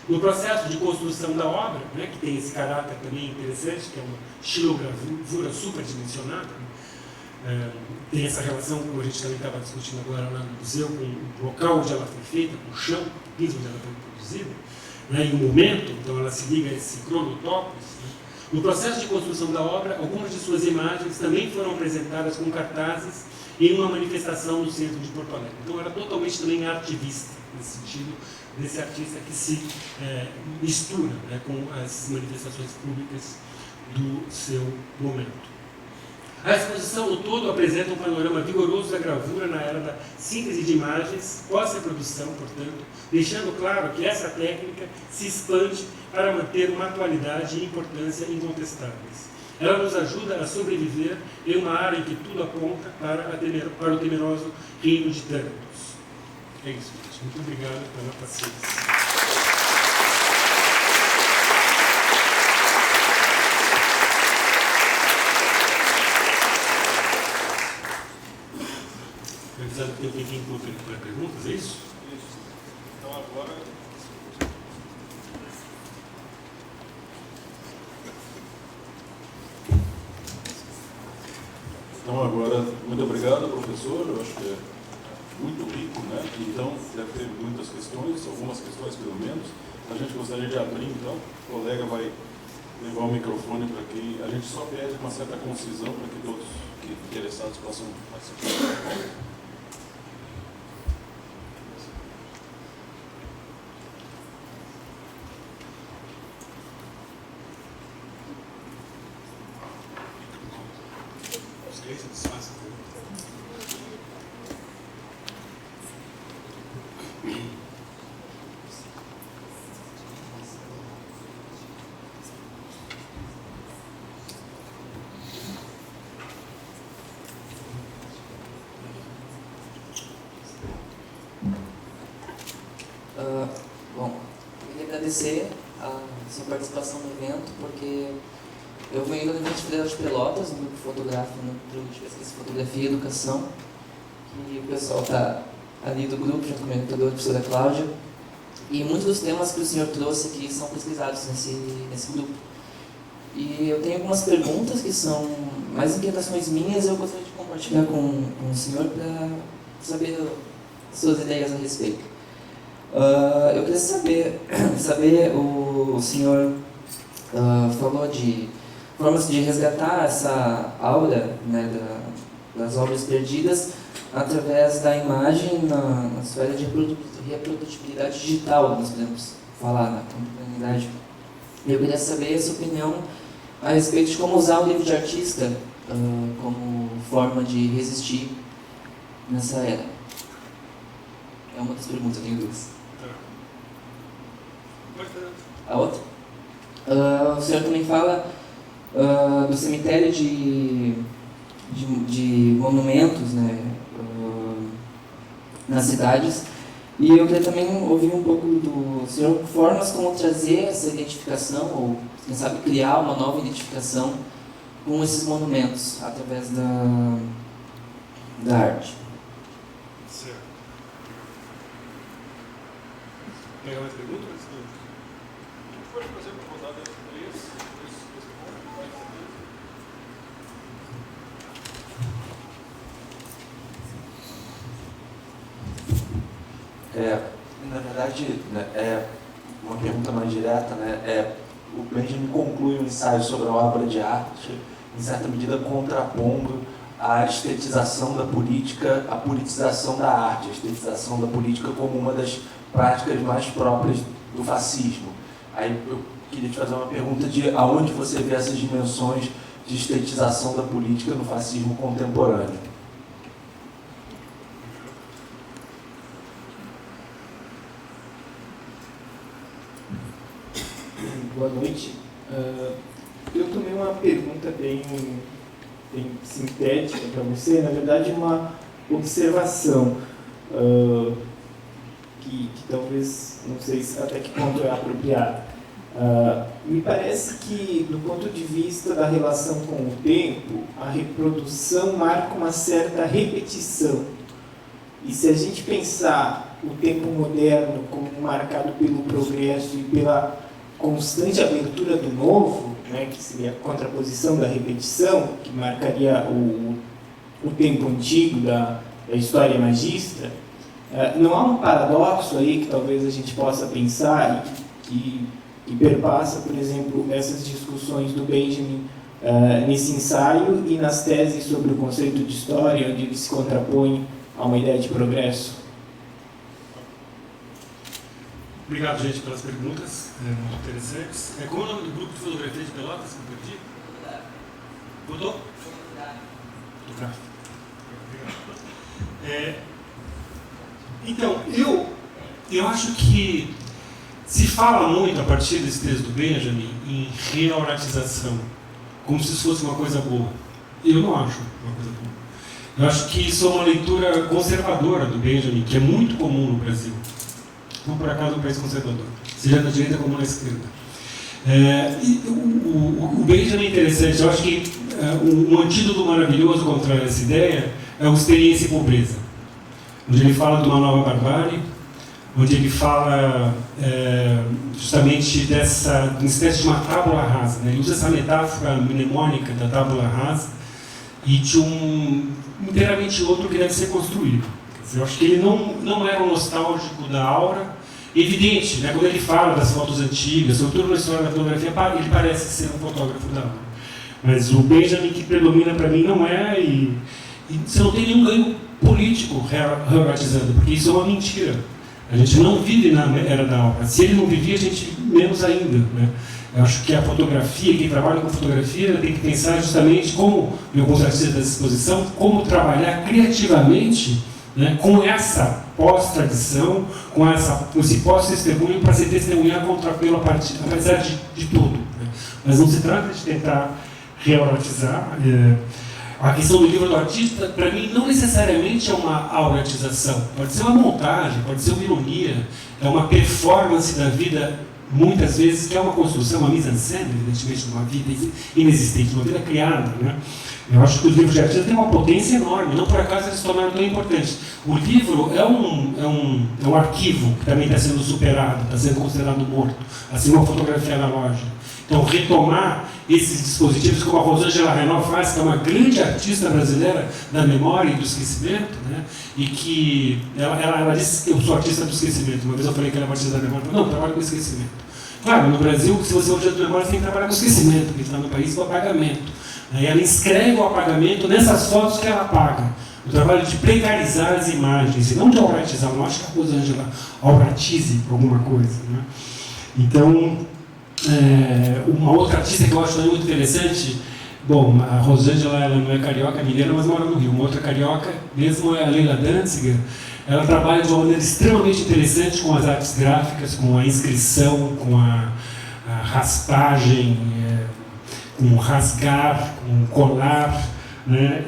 No processo de construção da obra, né, que tem esse caráter também interessante, que é uma xilogravura superdimensionada, tem essa relação, como a gente também estava discutindo agora lá no museu, com o local onde ela foi feita, com o chão, o piso onde ela foi produzida, né, e o momento, então ela se liga a esse cronotopos. Né. No processo de construção da obra, algumas de suas imagens também foram apresentadas com cartazes em uma manifestação no centro de Porto Alegre. Então era totalmente também artivista, nesse sentido, desse artista que se mistura, né, com as manifestações públicas do seu momento. A exposição no todo apresenta um panorama vigoroso da gravura na era da síntese de imagens, pós-reprodução, portanto, deixando claro que essa técnica se expande para manter uma atualidade e importância incontestáveis. Ela nos ajuda a sobreviver em uma área em que tudo aponta para o temeroso reino de Thanatos. É isso, gente. Muito obrigado pela paciência. Apesar de ter um tempinho para perguntas, é isso? Isso. Então agora. Então agora, muito obrigado, professor. Eu acho que é muito rico, né? Então deve ter muitas questões, algumas questões pelo menos. A gente gostaria de abrir, então. O colega vai levar o microfone para que a gente só pede uma certa concisão para que todos que interessados possam participar. Bom, eu queria agradecer a sua participação no evento, porque eu venho da Universidade Federal de Pelotas, no grupo fotográfico, no grupo de pesquisa Fotografia e Educação, que o pessoal está ali do grupo, junto com o meu orientador, a professora Cláudia, e muitos dos temas que o senhor trouxe aqui são pesquisados nesse grupo. E eu tenho algumas perguntas que são mais inquietações minhas e eu gostaria de compartilhar com o senhor para saber suas ideias a respeito. Eu queria saber o senhor falou de formas de resgatar essa aura, né, das obras perdidas através da imagem na esfera de reprodutibilidade digital, nós podemos falar na contemporaneidade. Eu queria saber a sua opinião a respeito de como usar o livro de artista como forma de resistir nessa era. É uma das perguntas, eu tenho duas. A outra? O senhor também fala do cemitério de monumentos, né, nas cidades. E eu queria também ouvir um pouco do senhor formas como trazer essa identificação, ou quem sabe criar uma nova identificação com esses monumentos através da arte. Certo. Pegar mais perguntas? Pode fazer uma rodada de três Na verdade, né, é uma pergunta mais direta, né? O Benjamin conclui um ensaio sobre a obra de arte, em certa medida contrapondo a estetização da política, a politização da arte, a estetização da política como uma das práticas mais próprias do fascismo. Aí eu queria te fazer uma pergunta de aonde você vê essas dimensões de estetização da política no fascismo contemporâneo. Boa noite. Eu tomei uma pergunta bem sintética para você, na verdade uma observação que talvez, não sei até que ponto é apropriada. Me parece que, do ponto de vista da relação com o tempo, a reprodução marca uma certa repetição. E se a gente pensar o tempo moderno como marcado pelo progresso e pela constante abertura do novo, né, que seria a contraposição da repetição, que marcaria o tempo antigo da história magistra, não há um paradoxo aí que talvez a gente possa pensar e que perpassa, por exemplo, essas discussões do Benjamin nesse ensaio e nas teses sobre o conceito de história, onde ele se contrapõe a uma ideia de progresso? Obrigado, gente, pelas perguntas, muito interessantes. Como é o nome do grupo de fotografia de Pelotas que eu perdi? Botou? Fotográfico. Então, eu acho que se fala muito, a partir desse texto do Benjamin, em reauratização, como se isso fosse uma coisa boa. Eu não acho uma coisa boa. Eu acho que isso é uma leitura conservadora do Benjamin, que é muito comum no Brasil. Não por acaso um país conservador, seja na direita como na esquerda. O Benjamin é interessante. Eu acho que um antídoto maravilhoso contra essa ideia é o Experiência e Pobreza, onde ele fala de uma nova barbárie, onde ele fala justamente dessa espécie de uma tábula rasa, né? Ele usa essa metáfora mnemônica da tábula rasa e de um inteiramente outro que deve ser construído. Quer dizer, eu acho que ele não era um nostálgico da aura, evidente, né? Quando ele fala das fotos antigas, sobretudo na história da fotografia, ele parece ser um fotógrafo da aura. Mas o Benjamin que predomina para mim não é, e você não tem nenhum ganho político reaurotizando, porque isso é uma mentira. A gente não vive na era da aura. Se ele não vivia, a gente menos ainda, né? Eu acho que a fotografia, quem trabalha com fotografia, tem que pensar justamente como, e alguns artistas dessa exposição, como trabalhar criativamente, né, com essa pós-tradição, com esse pós-testemunho, para se testemunhar contrapelo apesar de tudo. Né? Mas não se trata de tentar reaurotizar. A questão do livro do artista, para mim, não necessariamente é uma auratização. Pode ser uma montagem, pode ser uma ironia, é uma performance da vida, muitas vezes, que é uma construção, uma mise-en-scène, evidentemente, de uma vida inexistente, uma vida criada. Né? Eu acho que os livros de artista têm uma potência enorme, não por acaso eles se tornaram tão importantes. O livro é um arquivo que também está sendo superado, está sendo considerado morto, assim como a fotografia analógica. Então, retomar esses dispositivos, como a Rosângela Renault faz, que é uma grande artista brasileira da memória e do esquecimento, né? E que ela disse que eu sou artista do esquecimento. Uma vez eu falei que ela é artista da memória, não, eu trabalho com esquecimento. Claro, no Brasil, se você é artista da memória, você tem que trabalhar com esquecimento, porque está no país do apagamento. Aí ela inscreve o apagamento nessas fotos que ela apaga. O trabalho de precarizar as imagens, e não de auratizar. Eu não acho que a Rosângela auratize alguma coisa. Né? Então, uma outra artista que eu acho muito interessante, bom, a Rosângela ela não é carioca, é mineira, mas mora no Rio. Uma outra carioca mesmo é a Leila Danziger. Ela trabalha de uma maneira extremamente interessante com as artes gráficas, com a inscrição, com a raspagem, com o rasgar, com o colar, né?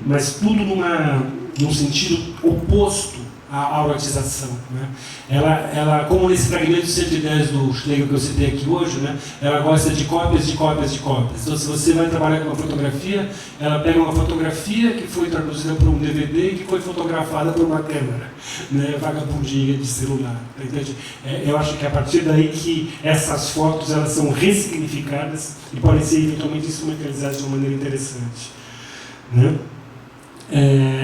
Mas tudo num sentido oposto à auratização. Né? Ela, como nesse fragmento 110 do Schlegel que eu citei aqui hoje, né? Ela gosta de cópias, de cópias, de cópias. Então, se você vai trabalhar com uma fotografia, ela pega uma fotografia que foi traduzida por um DVD e que foi fotografada por uma câmera, né? Vagabundinha de celular. Entende? Eu acho que é a partir daí que essas fotos elas são ressignificadas e podem ser eventualmente instrumentalizadas de uma maneira interessante. Né?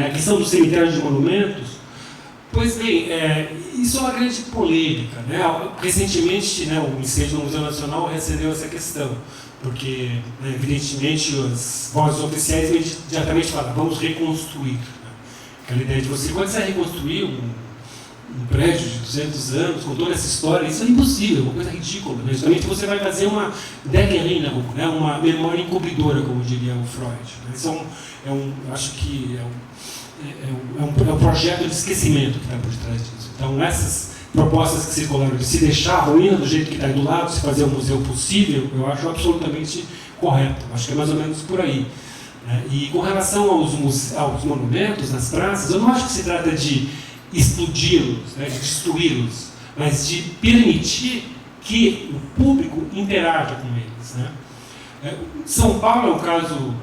A questão do cemitério de monumentos, pois bem, isso é uma grande polêmica. Né? Recentemente, né, o Ministério do Museu Nacional recebeu essa questão, porque, né, evidentemente, as vozes oficiais imediatamente falam, vamos reconstruir. Né? Aquela ideia de você, quando você vai reconstruir um prédio de 200 anos, com toda essa história, isso é impossível, uma coisa ridícula. Né? Justamente você vai fazer uma Deckerinnerung, né? Uma memória encobridora, como diria o Freud. Né? Isso acho que é um projeto de esquecimento que está por trás disso. Então, essas propostas que circularam de se deixar a ruína do jeito que está aí do lado, se fazer um museu possível, eu acho absolutamente correto. Acho que é mais ou menos por aí. E com relação aos monumentos nas praças, eu não acho que se trata de explodi-los, né, de destruí-los, mas de permitir que o público interaja com eles, né? São Paulo é um caso,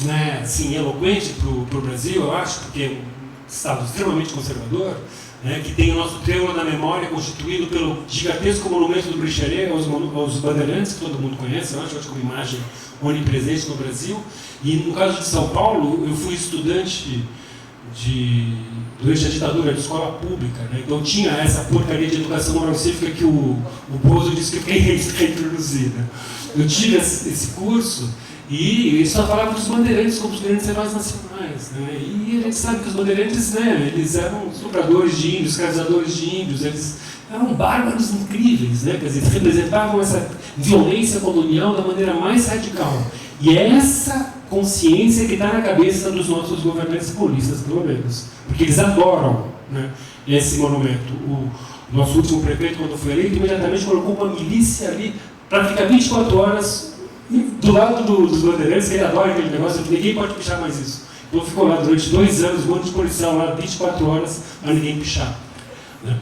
né, assim, eloquente para o Brasil, eu acho, porque é um estado extremamente conservador, né, que tem o nosso Triângulo da Memória constituído pelo gigantesco monumento do Brecheret aos Bandeirantes, que todo mundo conhece, eu acho que é uma imagem onipresente no Brasil. E no caso de São Paulo, eu fui estudante durante a ditadura de escola pública, né? Então tinha essa porcaria de educação moral cívica que o Bozo disse que eu queria introduzir, né? Eu tive esse curso e ele só falava dos bandeirantes como os grandes heróis nacionais, né? E a gente sabe que os bandeirantes, né, eles eram estupradores de índios, escravizadores de índios, eles eram bárbaros incríveis, né? Quer dizer, eles representavam essa violência colonial da maneira mais radical. E é essa consciência que está na cabeça dos nossos governantes paulistas, pelo menos. Porque eles adoram, né, esse monumento. O nosso último prefeito, quando foi eleito, imediatamente colocou uma milícia ali para ficar 24 horas do lado dos bandeirantes, que ele adora aquele negócio, ninguém pode pichar mais isso. Então ficou lá durante 2 anos, um monte de policial lá, 24 horas, a ninguém pichar, né?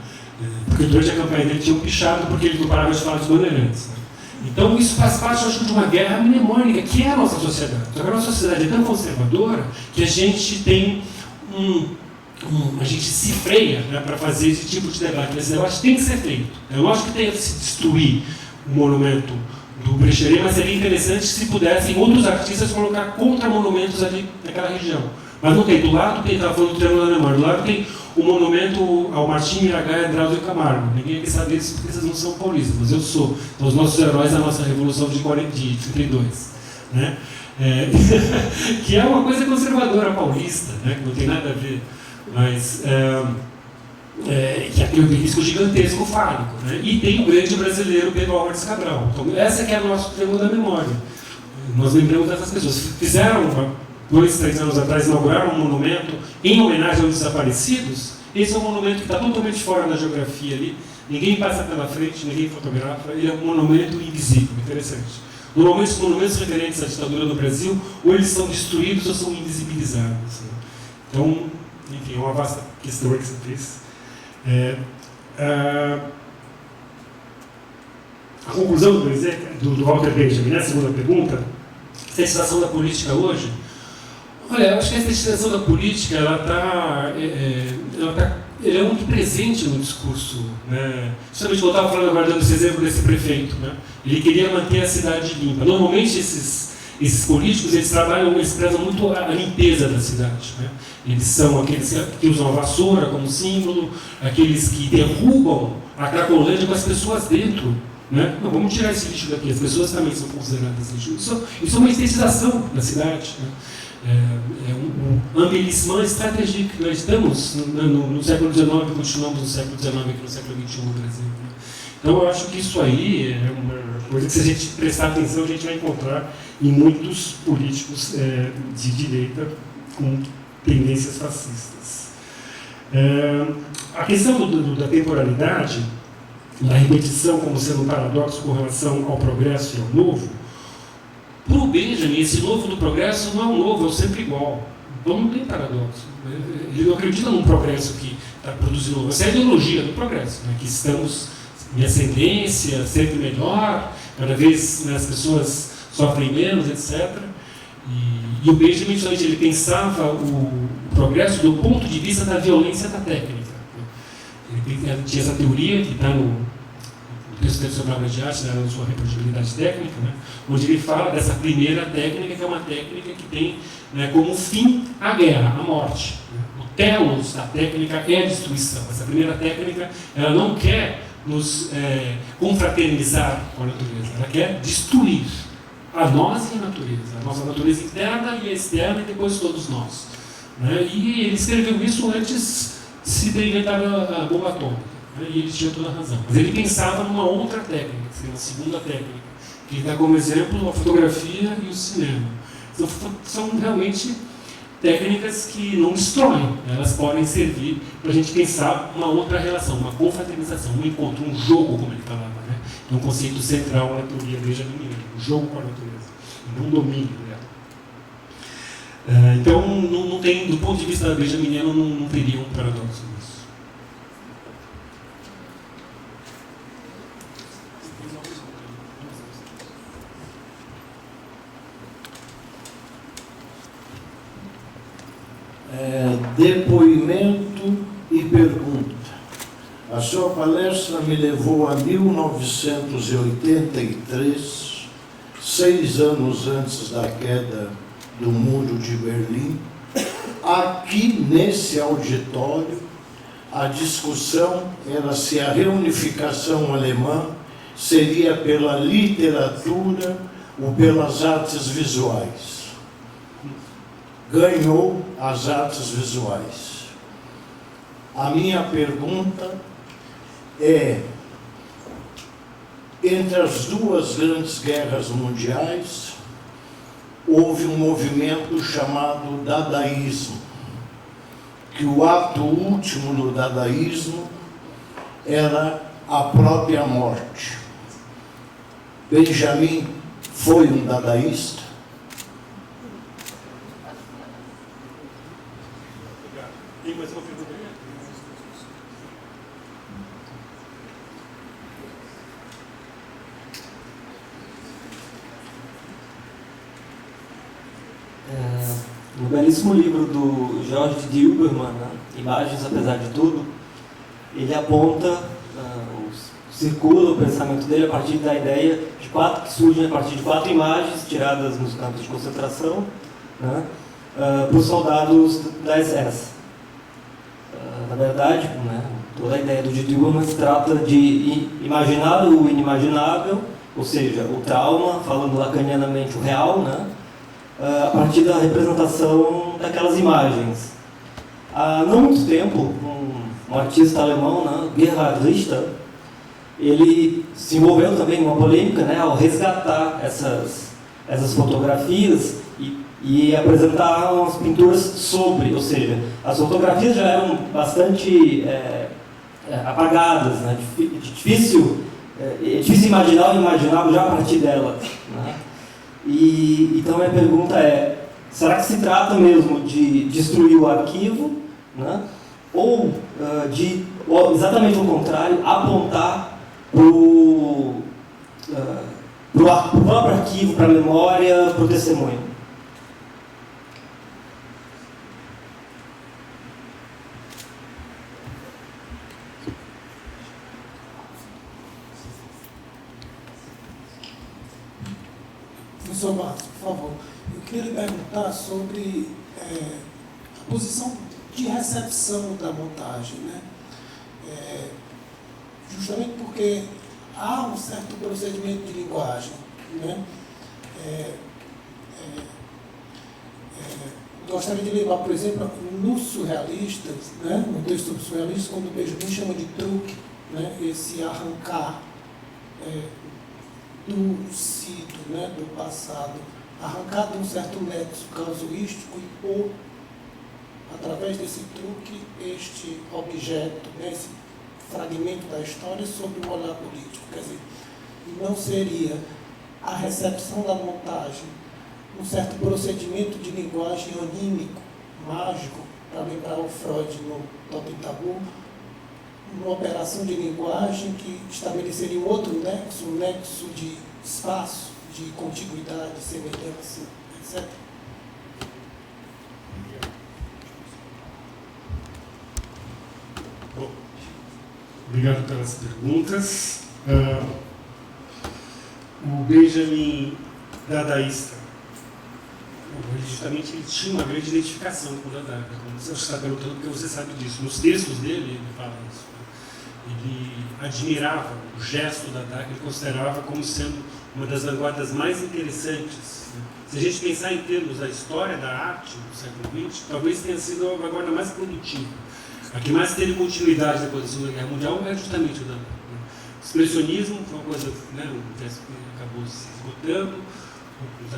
Porque durante a campanha dele tinham pichado porque ele não parava de falar dos bandeirantes, né? Então isso faz parte, acho, de uma guerra mnemônica, que é a nossa sociedade. Então, a nossa sociedade é tão conservadora que a gente tem a gente se freia, né, para fazer esse tipo de debate. Esse debate tem que ser feito. É lógico que tem que se destruir o monumento do Brecheret, mas seria interessante se pudessem outros artistas colocar contramonumentos ali naquela região. Mas não tem. Do lado tem, estava falando do Triângulo da Memória, do lado tem o monumento ao Martim Miragaia Drauzio Camargo. Ninguém quer saber disso porque vocês não são paulistas, mas eu sou. Então, os nossos heróis da nossa Revolução de 32. Né? Que é uma coisa conservadora paulista, né? Que não tem nada a ver. Mas que é aquele risco gigantesco fálico, né? E tem o grande brasileiro Pedro Álvares Cabral. Então, essa que é o nosso Triângulo da Memória. Nós lembramos dessas pessoas. Fizeram, 2, 3 anos atrás, inauguraram um monumento em homenagem aos desaparecidos. Esse é um monumento que está totalmente fora da geografia ali. Ninguém passa pela frente, ninguém fotografa. Ele é um monumento invisível, interessante. Normalmente, os monumentos referentes à ditadura no Brasil, ou eles são destruídos ou são invisibilizados, né? Então, enfim, é uma vasta questão que você fez. A conclusão do Walter Benjamin, né, a segunda pergunta, a estetização da política hoje. Olha, eu acho que a estetização da política ela é muito presente no discurso, né? Justamente eu estava falando agora, dando esse exemplo desse prefeito, né? Ele queria manter a cidade limpa. Normalmente esses políticos, eles prezam muito a limpeza da cidade, né? Eles são aqueles que usam a vassoura como símbolo, aqueles que derrubam a Cracolândia com as pessoas dentro, né? Não, vamos tirar esse lixo daqui, as pessoas também são consideradas lixo. Isso é uma estetização da cidade, né? Um embellissement stratégico. Nós estamos no século XIX, continuamos no século XIX, aqui no século XXI no Brasil, né? Então eu acho que isso aí é uma coisa que, se a gente prestar atenção, a gente vai encontrar em muitos políticos de direita com tendências fascistas. A questão da temporalidade, da repetição como sendo um paradoxo com relação ao progresso e ao novo, para o Benjamin, esse novo do progresso não é um novo, é o sempre igual. Então não tem paradoxo. Ele não acredita num progresso que está produzindo novo. Essa é a ideologia do progresso, né? Que estamos em ascendência, sempre melhor, cada vez, né, as pessoas sofrem menos, etc. E o Benjamin, justamente, ele pensava o progresso do ponto de vista da violência da técnica. Ele tinha essa teoria que está no texto dele sobre a obra de arte, né, na sua reproduzibilidade técnica, né, onde ele fala dessa primeira técnica, que é uma técnica que tem, né, como fim a guerra, a morte. O telos da técnica é a destruição. Essa primeira técnica, ela não quer nos confraternizar com a natureza, ela quer destruir a nós e a natureza, a nossa natureza interna e a externa, e depois todos nós, né? E ele escreveu isso antes de se ter inventado a bomba atômica, né? E ele tinha toda a razão. Mas ele pensava numa outra técnica, que seria uma segunda técnica, que dá como exemplo a fotografia e o cinema. São realmente técnicas que não destroem, elas podem servir para a gente pensar uma outra relação, uma confraternização, um encontro, um jogo, como ele falava, né? É um conceito central na teoria benjaminiana, o jogo com a natureza, e não o domínio dela. Então, não tem, do ponto de vista benjaminiano, não teria um paradoxo nisso. Depoimento e pergunta. A sua palestra me levou a 1983, 6 anos antes da queda do Muro de Berlim. Aqui, nesse auditório, a discussão era se a reunificação alemã seria pela literatura ou pelas artes visuais. Ganhou as artes visuais. A minha pergunta é: entre as duas grandes guerras mundiais, houve um movimento chamado dadaísmo, que o ato último do dadaísmo era a própria morte. Benjamin foi um dadaísta? Tem mais uma pergunta? No belíssimo livro do George Dilberman, né, Imagens Apesar de Tudo, ele aponta, circula o pensamento dele a partir da ideia de que surgem a partir de 4 imagens tiradas nos campos de concentração, né, por soldados da SS. Na verdade, né, toda a ideia do Dilberman se trata de imaginar o inimaginável, ou seja, o trauma, falando lacanianamente o real, né, a partir da representação daquelas imagens. Há não muito tempo, um artista alemão, né, Gerhard Richter, ele se envolveu também em uma polêmica, né, ao resgatar essas fotografias e apresentar umas pinturas sobre, ou seja, as fotografias já eram bastante apagadas, né, difícil imaginar o imaginável já a partir delas, né. E então a minha pergunta é: será que se trata mesmo de destruir o arquivo, né? Ou ou exatamente o contrário, apontar para o próprio arquivo, para a memória, para o testemunho? Professor Marcos, por favor, eu queria lhe perguntar sobre a posição de recepção da montagem, né? Justamente porque há um certo procedimento de linguagem, né? Gostaria de lembrar, por exemplo, nos surrealistas, né? No texto sobre surrealistas, quando o Benjamin chama de truque, né? Esse arrancar do cito, né, do passado, arrancar de um certo nexo casuístico e pôr, através desse truque, este objeto, né, esse fragmento da história sobre o olhar político. Quer dizer, não seria a recepção da montagem um certo procedimento de linguagem anímico, mágico, para lembrar o Freud no Totem Tabu, uma operação de linguagem que estabeleceria um outro nexo, um nexo de espaço, de contiguidade, semelhança, etc. Bom, obrigado pelas perguntas. O Benjamin dadaísta, justamente ele tinha uma grande identificação com o Dada. Você está perguntando porque você sabe disso. Nos textos dele, ele fala isso. Ele admirava o gesto do Dada, que ele considerava como sendo uma das vanguardas mais interessantes. Se a gente pensar em termos da história da arte do século XX, talvez tenha sido a vanguarda mais produtiva. A que mais teve continuidade depois da Segunda Guerra Mundial é justamente o Dada. O expressionismo foi uma coisa, né, que acabou se esgotando, nos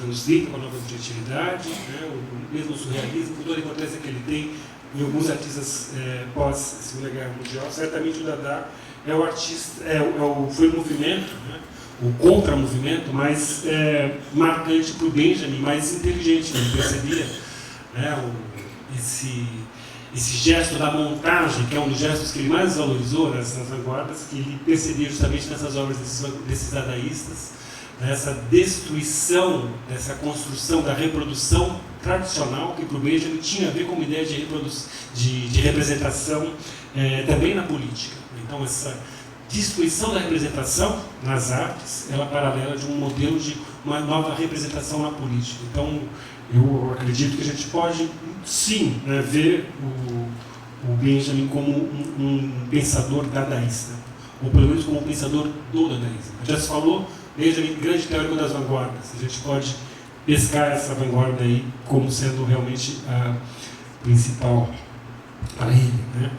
anos 30, com a nova objetividade, né, mesmo o surrealismo, com toda a importância que ele tem em alguns artistas pós-Segunda Guerra Mundial. Certamente o Dada é o artista, foi o movimento, né, o contra-movimento mais marcante para o Benjamin, mais inteligente. Ele percebia, né, esse gesto da montagem, que é um dos gestos que ele mais valorizou nas vanguardas, que ele percebia justamente nessas obras desses dadaístas, dessa destruição, dessa construção da reprodução tradicional, que para o Benjamin tinha a ver com uma ideia de representação também na política. Então, essa destruição da representação nas artes, ela é paralela de um modelo de uma nova representação na política. Então, eu acredito que a gente pode, sim, ver o Benjamin como um pensador dadaísta, ou pelo menos como um pensador do dadaísmo. Já se falou, Benjamin, grande teórico das vanguardas. A gente pode pescar essa vanguarda aí como sendo realmente a principal para ele, né?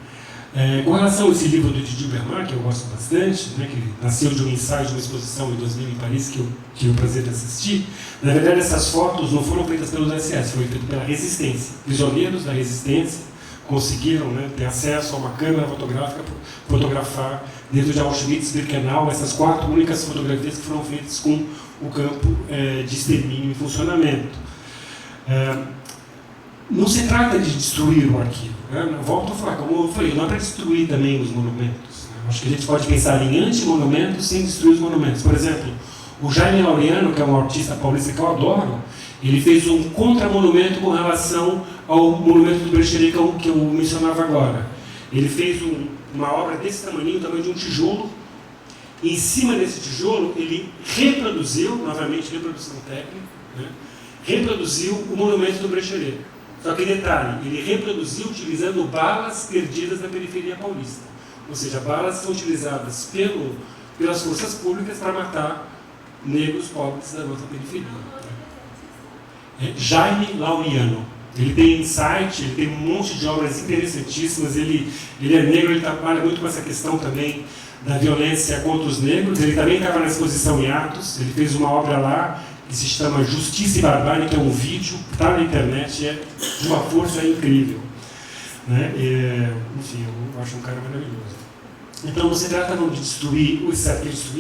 Com relação a esse livro do Didier Berman, que eu gosto bastante, né, que nasceu de um ensaio de uma exposição em 2000 em Paris, que eu tive o prazer de assistir, na verdade essas fotos não foram feitas pelos SS, foram feitas pela resistência. Prisioneiros da resistência conseguiram, né, ter acesso a uma câmera fotográfica para fotografar dentro de Auschwitz-Birkenau essas 4 únicas fotografias que foram feitas com o campo de extermínio em funcionamento. Não se trata de destruir o arquivo. Né? Volto a falar, como eu falei, não é para destruir também os monumentos. Né? Acho que a gente pode pensar em anti-monumentos sem destruir os monumentos. Por exemplo, o Jaime Laureano, que é um artista paulista que eu adoro, ele fez um contramonumento com relação ao monumento do Brecheret que eu mencionava agora. Ele fez uma obra desse tamanho de um tijolo. E em cima desse tijolo, ele reproduziu, novamente reprodução técnica, né? Reproduziu o monumento do Brecheret. Só que detalhe, ele reproduziu utilizando balas perdidas na periferia paulista. Ou seja, balas são utilizadas pelas forças públicas para matar negros pobres da nossa periferia. Jaime Laureano. Ele tem site, ele tem um monte de obras interessantíssimas. Ele é negro, ele trabalha muito com essa questão também da violência contra os negros. Ele também estava na exposição em Atos, ele fez uma obra lá que se chama Justiça e Barbárie, que é um vídeo, está na internet, é de uma força incrível. Né? Enfim, eu acho um cara maravilhoso. Então, não se trata não de destruir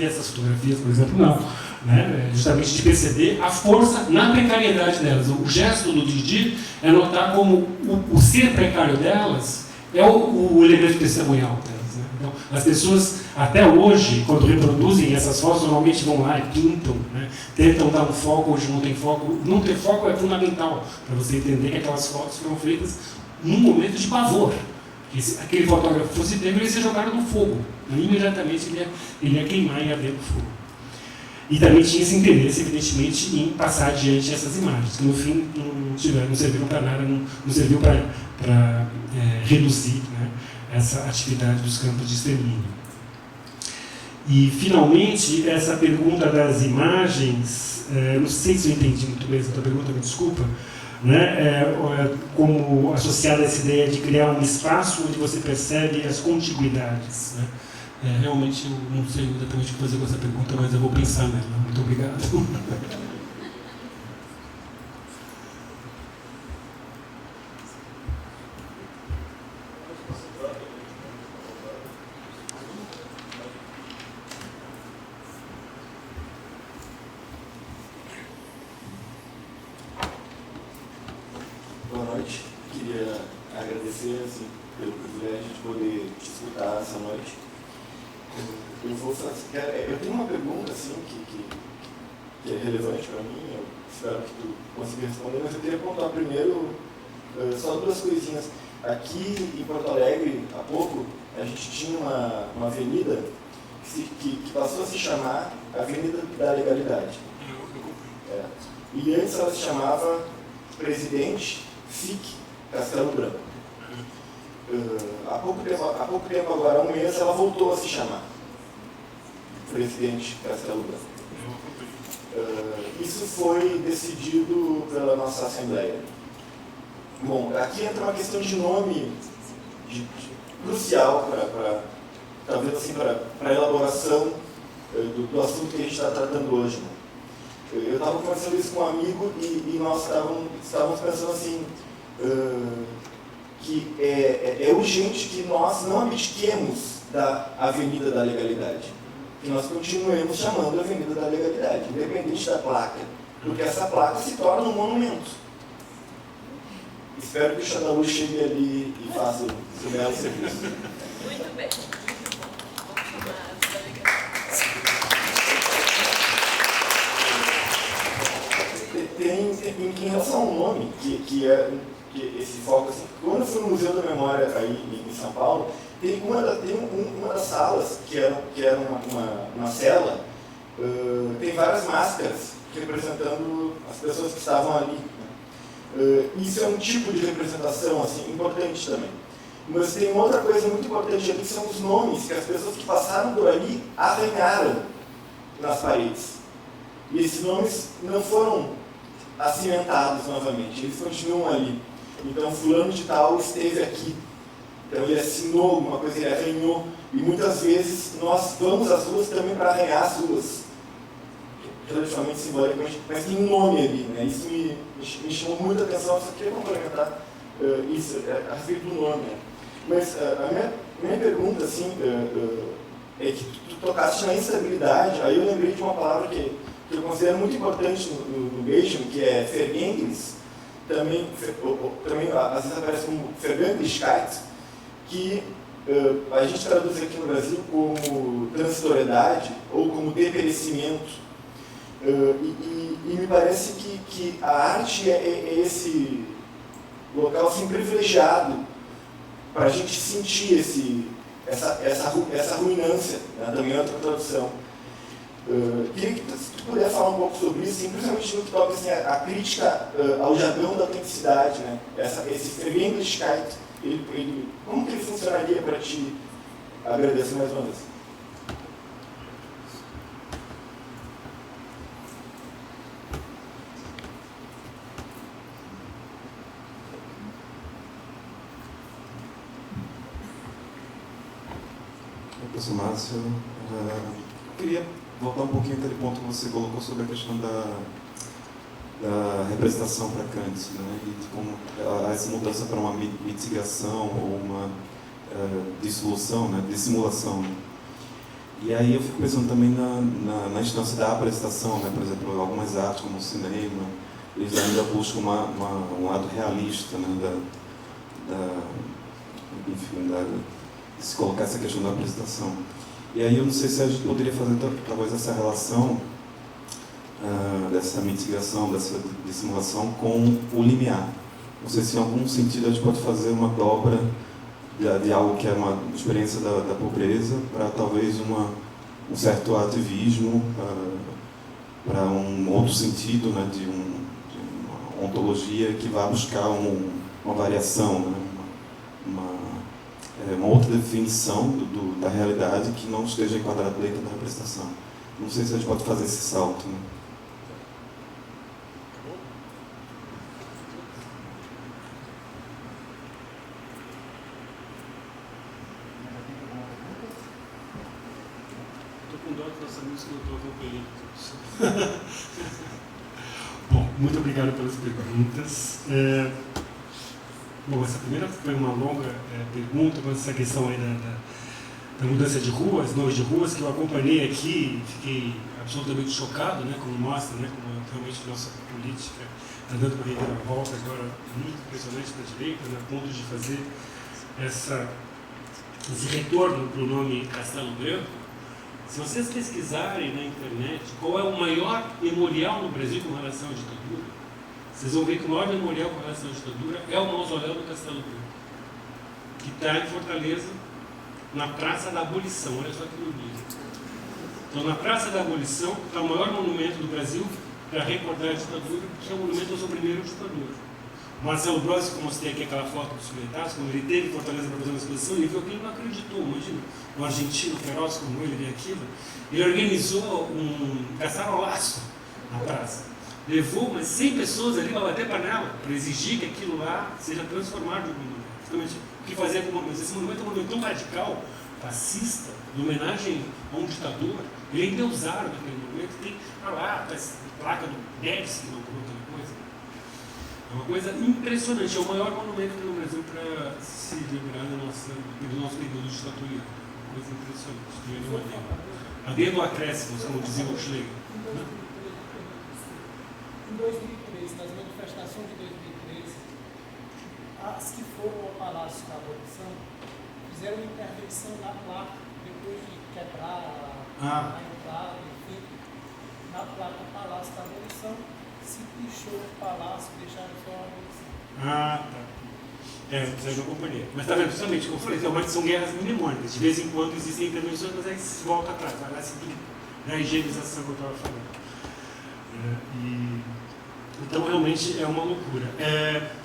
essas fotografias, por exemplo, não. Né? Justamente de perceber a força na precariedade delas. O gesto do Didi é notar como o ser precário delas é o elemento testemunhal delas. Né? Então, as pessoas, até hoje, quando reproduzem essas fotos, normalmente vão lá e pintam, né? Tentam dar um foco, hoje não tem foco. Não ter foco é fundamental para você entender que aquelas fotos foram feitas num momento de pavor. Se aquele fotógrafo fosse pego, ele ia ser jogado no fogo. Imediatamente ele ia queimar e ia arder no fogo. E também tinha esse interesse, evidentemente, em passar adiante essas imagens, que no fim não serviram para nada, não serviu para reduzir, né, essa atividade dos campos de extermínio. E, finalmente, essa pergunta das imagens, não sei se eu entendi muito bem essa tua pergunta, me desculpa, né, como associada a essa ideia de criar um espaço onde você percebe as contiguidades. Né? Realmente eu não sei exatamente o que fazer com essa pergunta, mas eu vou pensar nela. Muito obrigado. Boa noite. Queria agradecer assim, pelo privilégio de poder te escutar essa noite. Eu tenho uma pergunta assim, que é relevante para mim, eu espero que tu consiga responder, mas eu queria contar primeiro só 2 coisinhas. Aqui em Porto Alegre, há pouco, a gente tinha uma avenida que passou a se chamar Avenida da Legalidade. E antes ela se chamava Presidente FIC Castelo Branco. Há pouco tempo agora, há um mês, ela voltou a se chamar Presidente Castelo Branco. Isso foi decidido pela nossa Assembleia. Bom, aqui entra uma questão de nome crucial talvez assim, para a elaboração do assunto que a gente está tratando hoje. Né? Eu estava conversando isso com um amigo e nós estávamos pensando assim, que é urgente que nós não abdiquemos da Avenida da Legalidade, que nós continuemos chamando a Avenida da Legalidade, independente da placa, porque essa placa se torna um monumento. Espero que o Xandalu chegue ali e faça o seu belo serviço. Muito bem. em relação ao nome, que esse foco, assim, quando eu fui no Museu da Memória aí em São Paulo, tem uma das salas, que era uma cela, tem várias máscaras representando as pessoas que estavam ali. Né? Isso é um tipo de representação assim, importante também. Mas tem uma outra coisa muito importante ali, que são os nomes que as pessoas que passaram por ali arranharam nas paredes. E esses nomes não foram acimentados novamente, eles continuam ali. Então, fulano de tal esteve aqui. Então, ele assinou alguma coisa, ele arranhou. E muitas vezes nós vamos às ruas também para arranhar as ruas. Relativamente simbolicamente, mas tem um nome ali. Né? Isso me chamou muita atenção, só queria complementar isso a respeito do nome. Né? Mas a minha pergunta assim, é que tu tocaste na instabilidade, aí eu lembrei de uma palavra que eu considero muito importante no Benjamin, que é Vergängnis, também às vezes aparece como Vergänglichkeit, que a gente traduz aqui no Brasil como transitoriedade ou como deperecimento. E me parece que a arte é esse local assim, privilegiado para a gente sentir essa ruinância, né, também outra tradução. Queria que tu pudesse falar um pouco sobre isso, principalmente no que toca assim, a crítica ao jargão da autenticidade, né? Esse Vergänglichkeit, como que ele funcionaria para te agradecer mais uma vez? Professor Márcio, eu queria voltar um pouquinho àquele ponto que você colocou sobre a questão da representação para Kant, né? E de como essa mudança para uma mitigação ou uma dissolução, né? Dissimulação. E aí eu fico pensando também na instância da apresentação, né? Por exemplo, algumas artes como o cinema, eles ainda buscam um lado realista, né? De se colocar essa questão da apresentação. E aí eu não sei se a gente poderia fazer talvez essa relação dessa mitigação, dessa dissimulação com o limiar. Não sei se em algum sentido a gente pode fazer uma dobra de algo que é uma experiência da pobreza para talvez um certo ativismo, para um outro sentido, né, de uma ontologia que vai buscar uma variação, né, uma outra definição da realidade que não esteja enquadrada dentro da representação. Não sei se a gente pode fazer esse salto. Né? Estou com dó de nossa música, não estou acompanhando. Bom, muito obrigado pelas perguntas. Bom, essa primeira foi uma longa pergunta, mas essa questão aí da mudança de ruas, nomes de ruas, que eu acompanhei aqui, fiquei absolutamente chocado, né, como mostra, né, como realmente nossa política está dando uma reviravolta agora muito impressionante para a direita, né, a ponto de fazer esse retorno para o nome Castelo Branco. Se vocês pesquisarem na internet qual é o maior memorial no Brasil com relação à ditadura, vocês vão ver que o maior memorial com relação à ditadura é o mausoléu do Castelo Branco, que está em Fortaleza, na Praça da Abolição. Olha só que bonito. Então, na Praça da Abolição está o maior monumento do Brasil para recordar a ditadura, que é o monumento ao seu primeiro ditador. O Marcelo Brossi, como você tem aqui aquela foto dos Soletrados, quando ele teve em Fortaleza para fazer uma exposição, ele viu aquilo e não acreditou. Imagina, um argentino feroz como ele vê aquilo. Ele organizou um caçarolaço na praça. Levou umas 100 pessoas ali para bater panela, para exigir que aquilo lá seja transformado em monumento. Justamente o que fazia com esse monumento é um monumento tão radical, fascista, de homenagem a um ditador. Ele é endeusado naquele monumento, tem lá a placa do Médici, que não outra coisa. É uma coisa impressionante, é o maior monumento no Brasil para se lembrar do nosso período ditatorial. Coisa impressionante. A dedo acréscimos, como dizia o Schlegel. Em 2003, nas manifestações de 2013, as que foram ao Palácio da Abolição fizeram uma intervenção na placa, depois de quebrar a entrada, enfim, na placa do Palácio da Abolição, se pichou o palácio, deixaram fora. Ah, tá. Precisa de uma companhia. Mas tá vendo, justamente, como eu falei, são guerras mnemônicas. De vez em quando existem intervenções, mas aí se volta atrás, vai lá seguir a higienização que eu estava falando. Então, realmente, é uma loucura.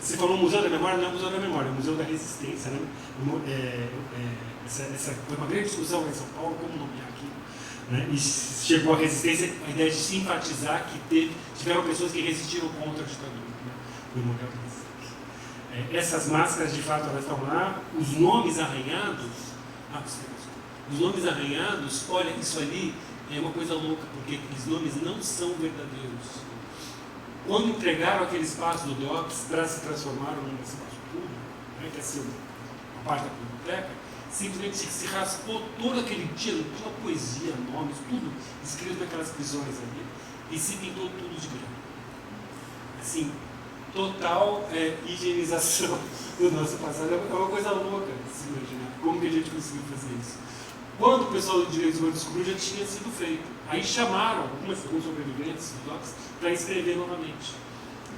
Você falou Museu da Memória, não é Museu da Memória, é Museu da Resistência. Né? Essa foi uma grande discussão lá em São Paulo, como nomear aquilo. Né? E chegou a resistência, a ideia de se enfatizar que tiveram pessoas que resistiram contra a ditadura, né? No modelo da resistência. Essas máscaras, de fato, elas estão lá. Os nomes arranhados... os nomes arranhados, olha, isso ali é uma coisa louca, porque aqueles nomes não são verdadeiros. Quando entregaram aquele espaço do DOPS para se transformar num espaço público, né, que é assim, uma parte da biblioteca, simplesmente se raspou todo aquele tiro, toda a poesia, nomes, tudo escrito naquelas prisões ali, e se pintou tudo de branco. Assim, total higienização do nosso passado. É uma coisa louca se imaginar. Como que a gente conseguiu fazer isso? Quando o pessoal do Direitos Humanos descobriu, já tinha sido feito. Aí chamaram alguns sobreviventes do DOPS para escrever novamente.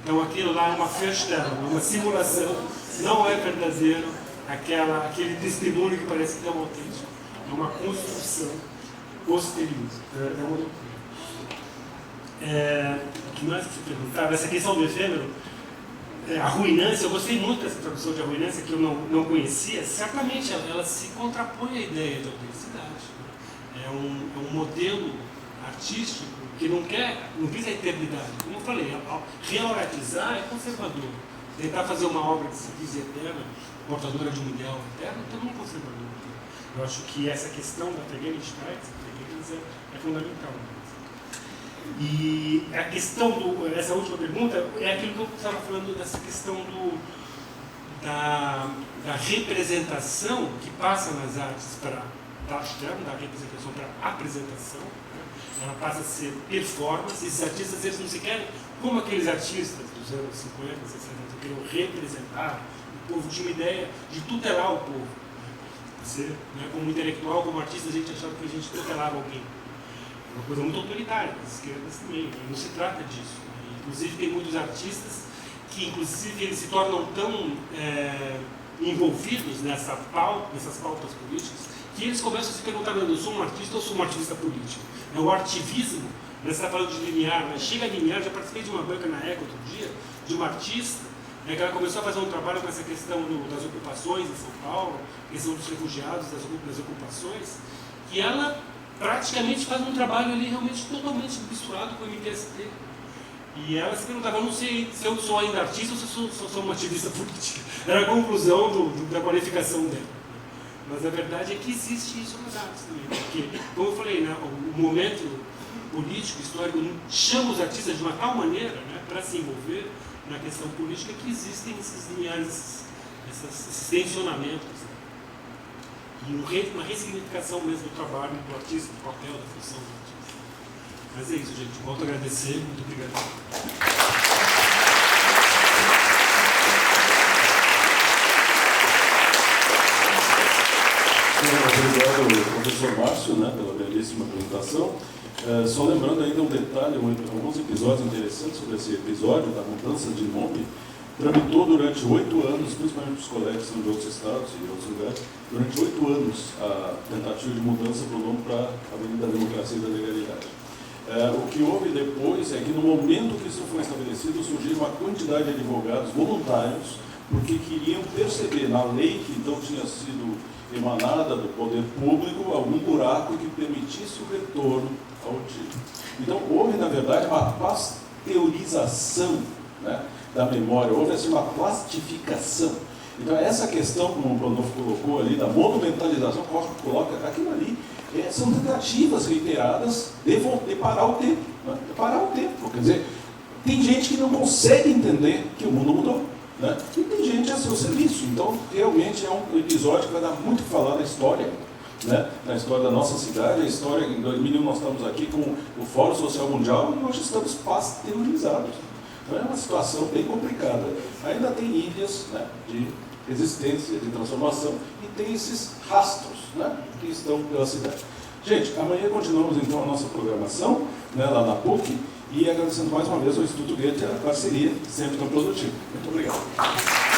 Então aquilo lá é uma fechterra, uma simulação, não é verdadeiro, aquele testemunho que parece que é um autêntico. É uma construção posterior. É uma loucura. O que mais que você perguntava? Essa questão do efêmero, a ruinância, eu gostei muito dessa tradução de ruinância que eu não conhecia. Certamente ela se contrapõe à ideia de autenticidade. Né? É um modelo artístico que não visa a eternidade. Como eu falei, reauratizar é conservador. Tentar fazer uma obra que se diz eterna, portadora de um ideal eterno, também é conservador. Eu acho que essa questão da Vergänglichkeit é fundamental. E a questão essa última pergunta é aquilo que eu estava falando dessa questão da representação que passa nas artes para da representação para apresentação, né? Ela passa a ser performance. Esses artistas, eles não se querem, como aqueles artistas dos anos 50, 60, que queriam representar o povo, tinha uma ideia de tutelar o povo. Você, né, como intelectual, como artista, a gente achava que a gente tutelava alguém. Uma coisa muito autoritária, as esquerdas também, não se trata disso. Né? Inclusive, tem muitos artistas que, inclusive, eles se tornam tão envolvidos nessas pautas políticas, que eles começam a se perguntar: eu sou um artista ou sou um ativista político? É o artivismo, né? Você está falando de Limiar, mas chega a Limiar, já participei de uma banca na ECA outro dia, de uma artista, né, que ela começou a fazer um trabalho com essa questão das ocupações em São Paulo, questão dos refugiados, das ocupações, e ela praticamente faz um trabalho ali realmente totalmente misturado com o MTST. E ela se perguntava: eu não sei se eu sou ainda artista ou se eu sou uma ativista política. Era a conclusão da qualificação dela. Mas a verdade é que existe isso nas artes também. Porque, como eu falei, né, o momento político, histórico, chama os artistas de uma tal maneira, né, para se envolver na questão política, que existem esses lineares, esses tensionamentos. E uma ressignificação mesmo do trabalho do artista, do papel, da função do artista. Mas é isso, gente. Volto a agradecer. Muito obrigado. Obrigado, professor Márcio, né, pela belíssima apresentação. Só lembrando ainda um detalhe, alguns episódios interessantes sobre esse episódio da mudança de nome. Tramitou durante 8 anos, principalmente os colegas que são de outros estados e de outros lugares, durante 8 anos a tentativa de mudança para o nome para a Avenida da Democracia e da Legalidade. O que houve depois é que no momento que isso foi estabelecido, surgiu uma quantidade de advogados voluntários, porque queriam perceber na lei que então tinha sido emanada do poder público algum buraco que permitisse o retorno ao título. Então houve, na verdade, uma pasteurização, né, da memória, houve assim uma plastificação. Então essa questão, como o Pronolfo colocou ali, da monumentalização, coloca aquilo ali, são tentativas reiteradas de parar o tempo. Né? De parar o tempo. Quer dizer, tem gente que não consegue entender que o mundo mudou. Né? E tem gente a seu serviço. Então, realmente é um episódio que vai dar muito o que falar da história, né? Na história da nossa cidade. A história, em 2001 nós estamos aqui com o Fórum Social Mundial e hoje estamos pasteurizados. Então é uma situação bem complicada. Ainda tem ilhas, né, de resistência, de transformação, e tem esses rastros, né, que estão pela cidade. Gente, amanhã continuamos então a nossa programação, né, lá na PUC, E agradecendo mais uma vez ao Instituto Goethe a parceria, sempre tão produtiva. Muito obrigado.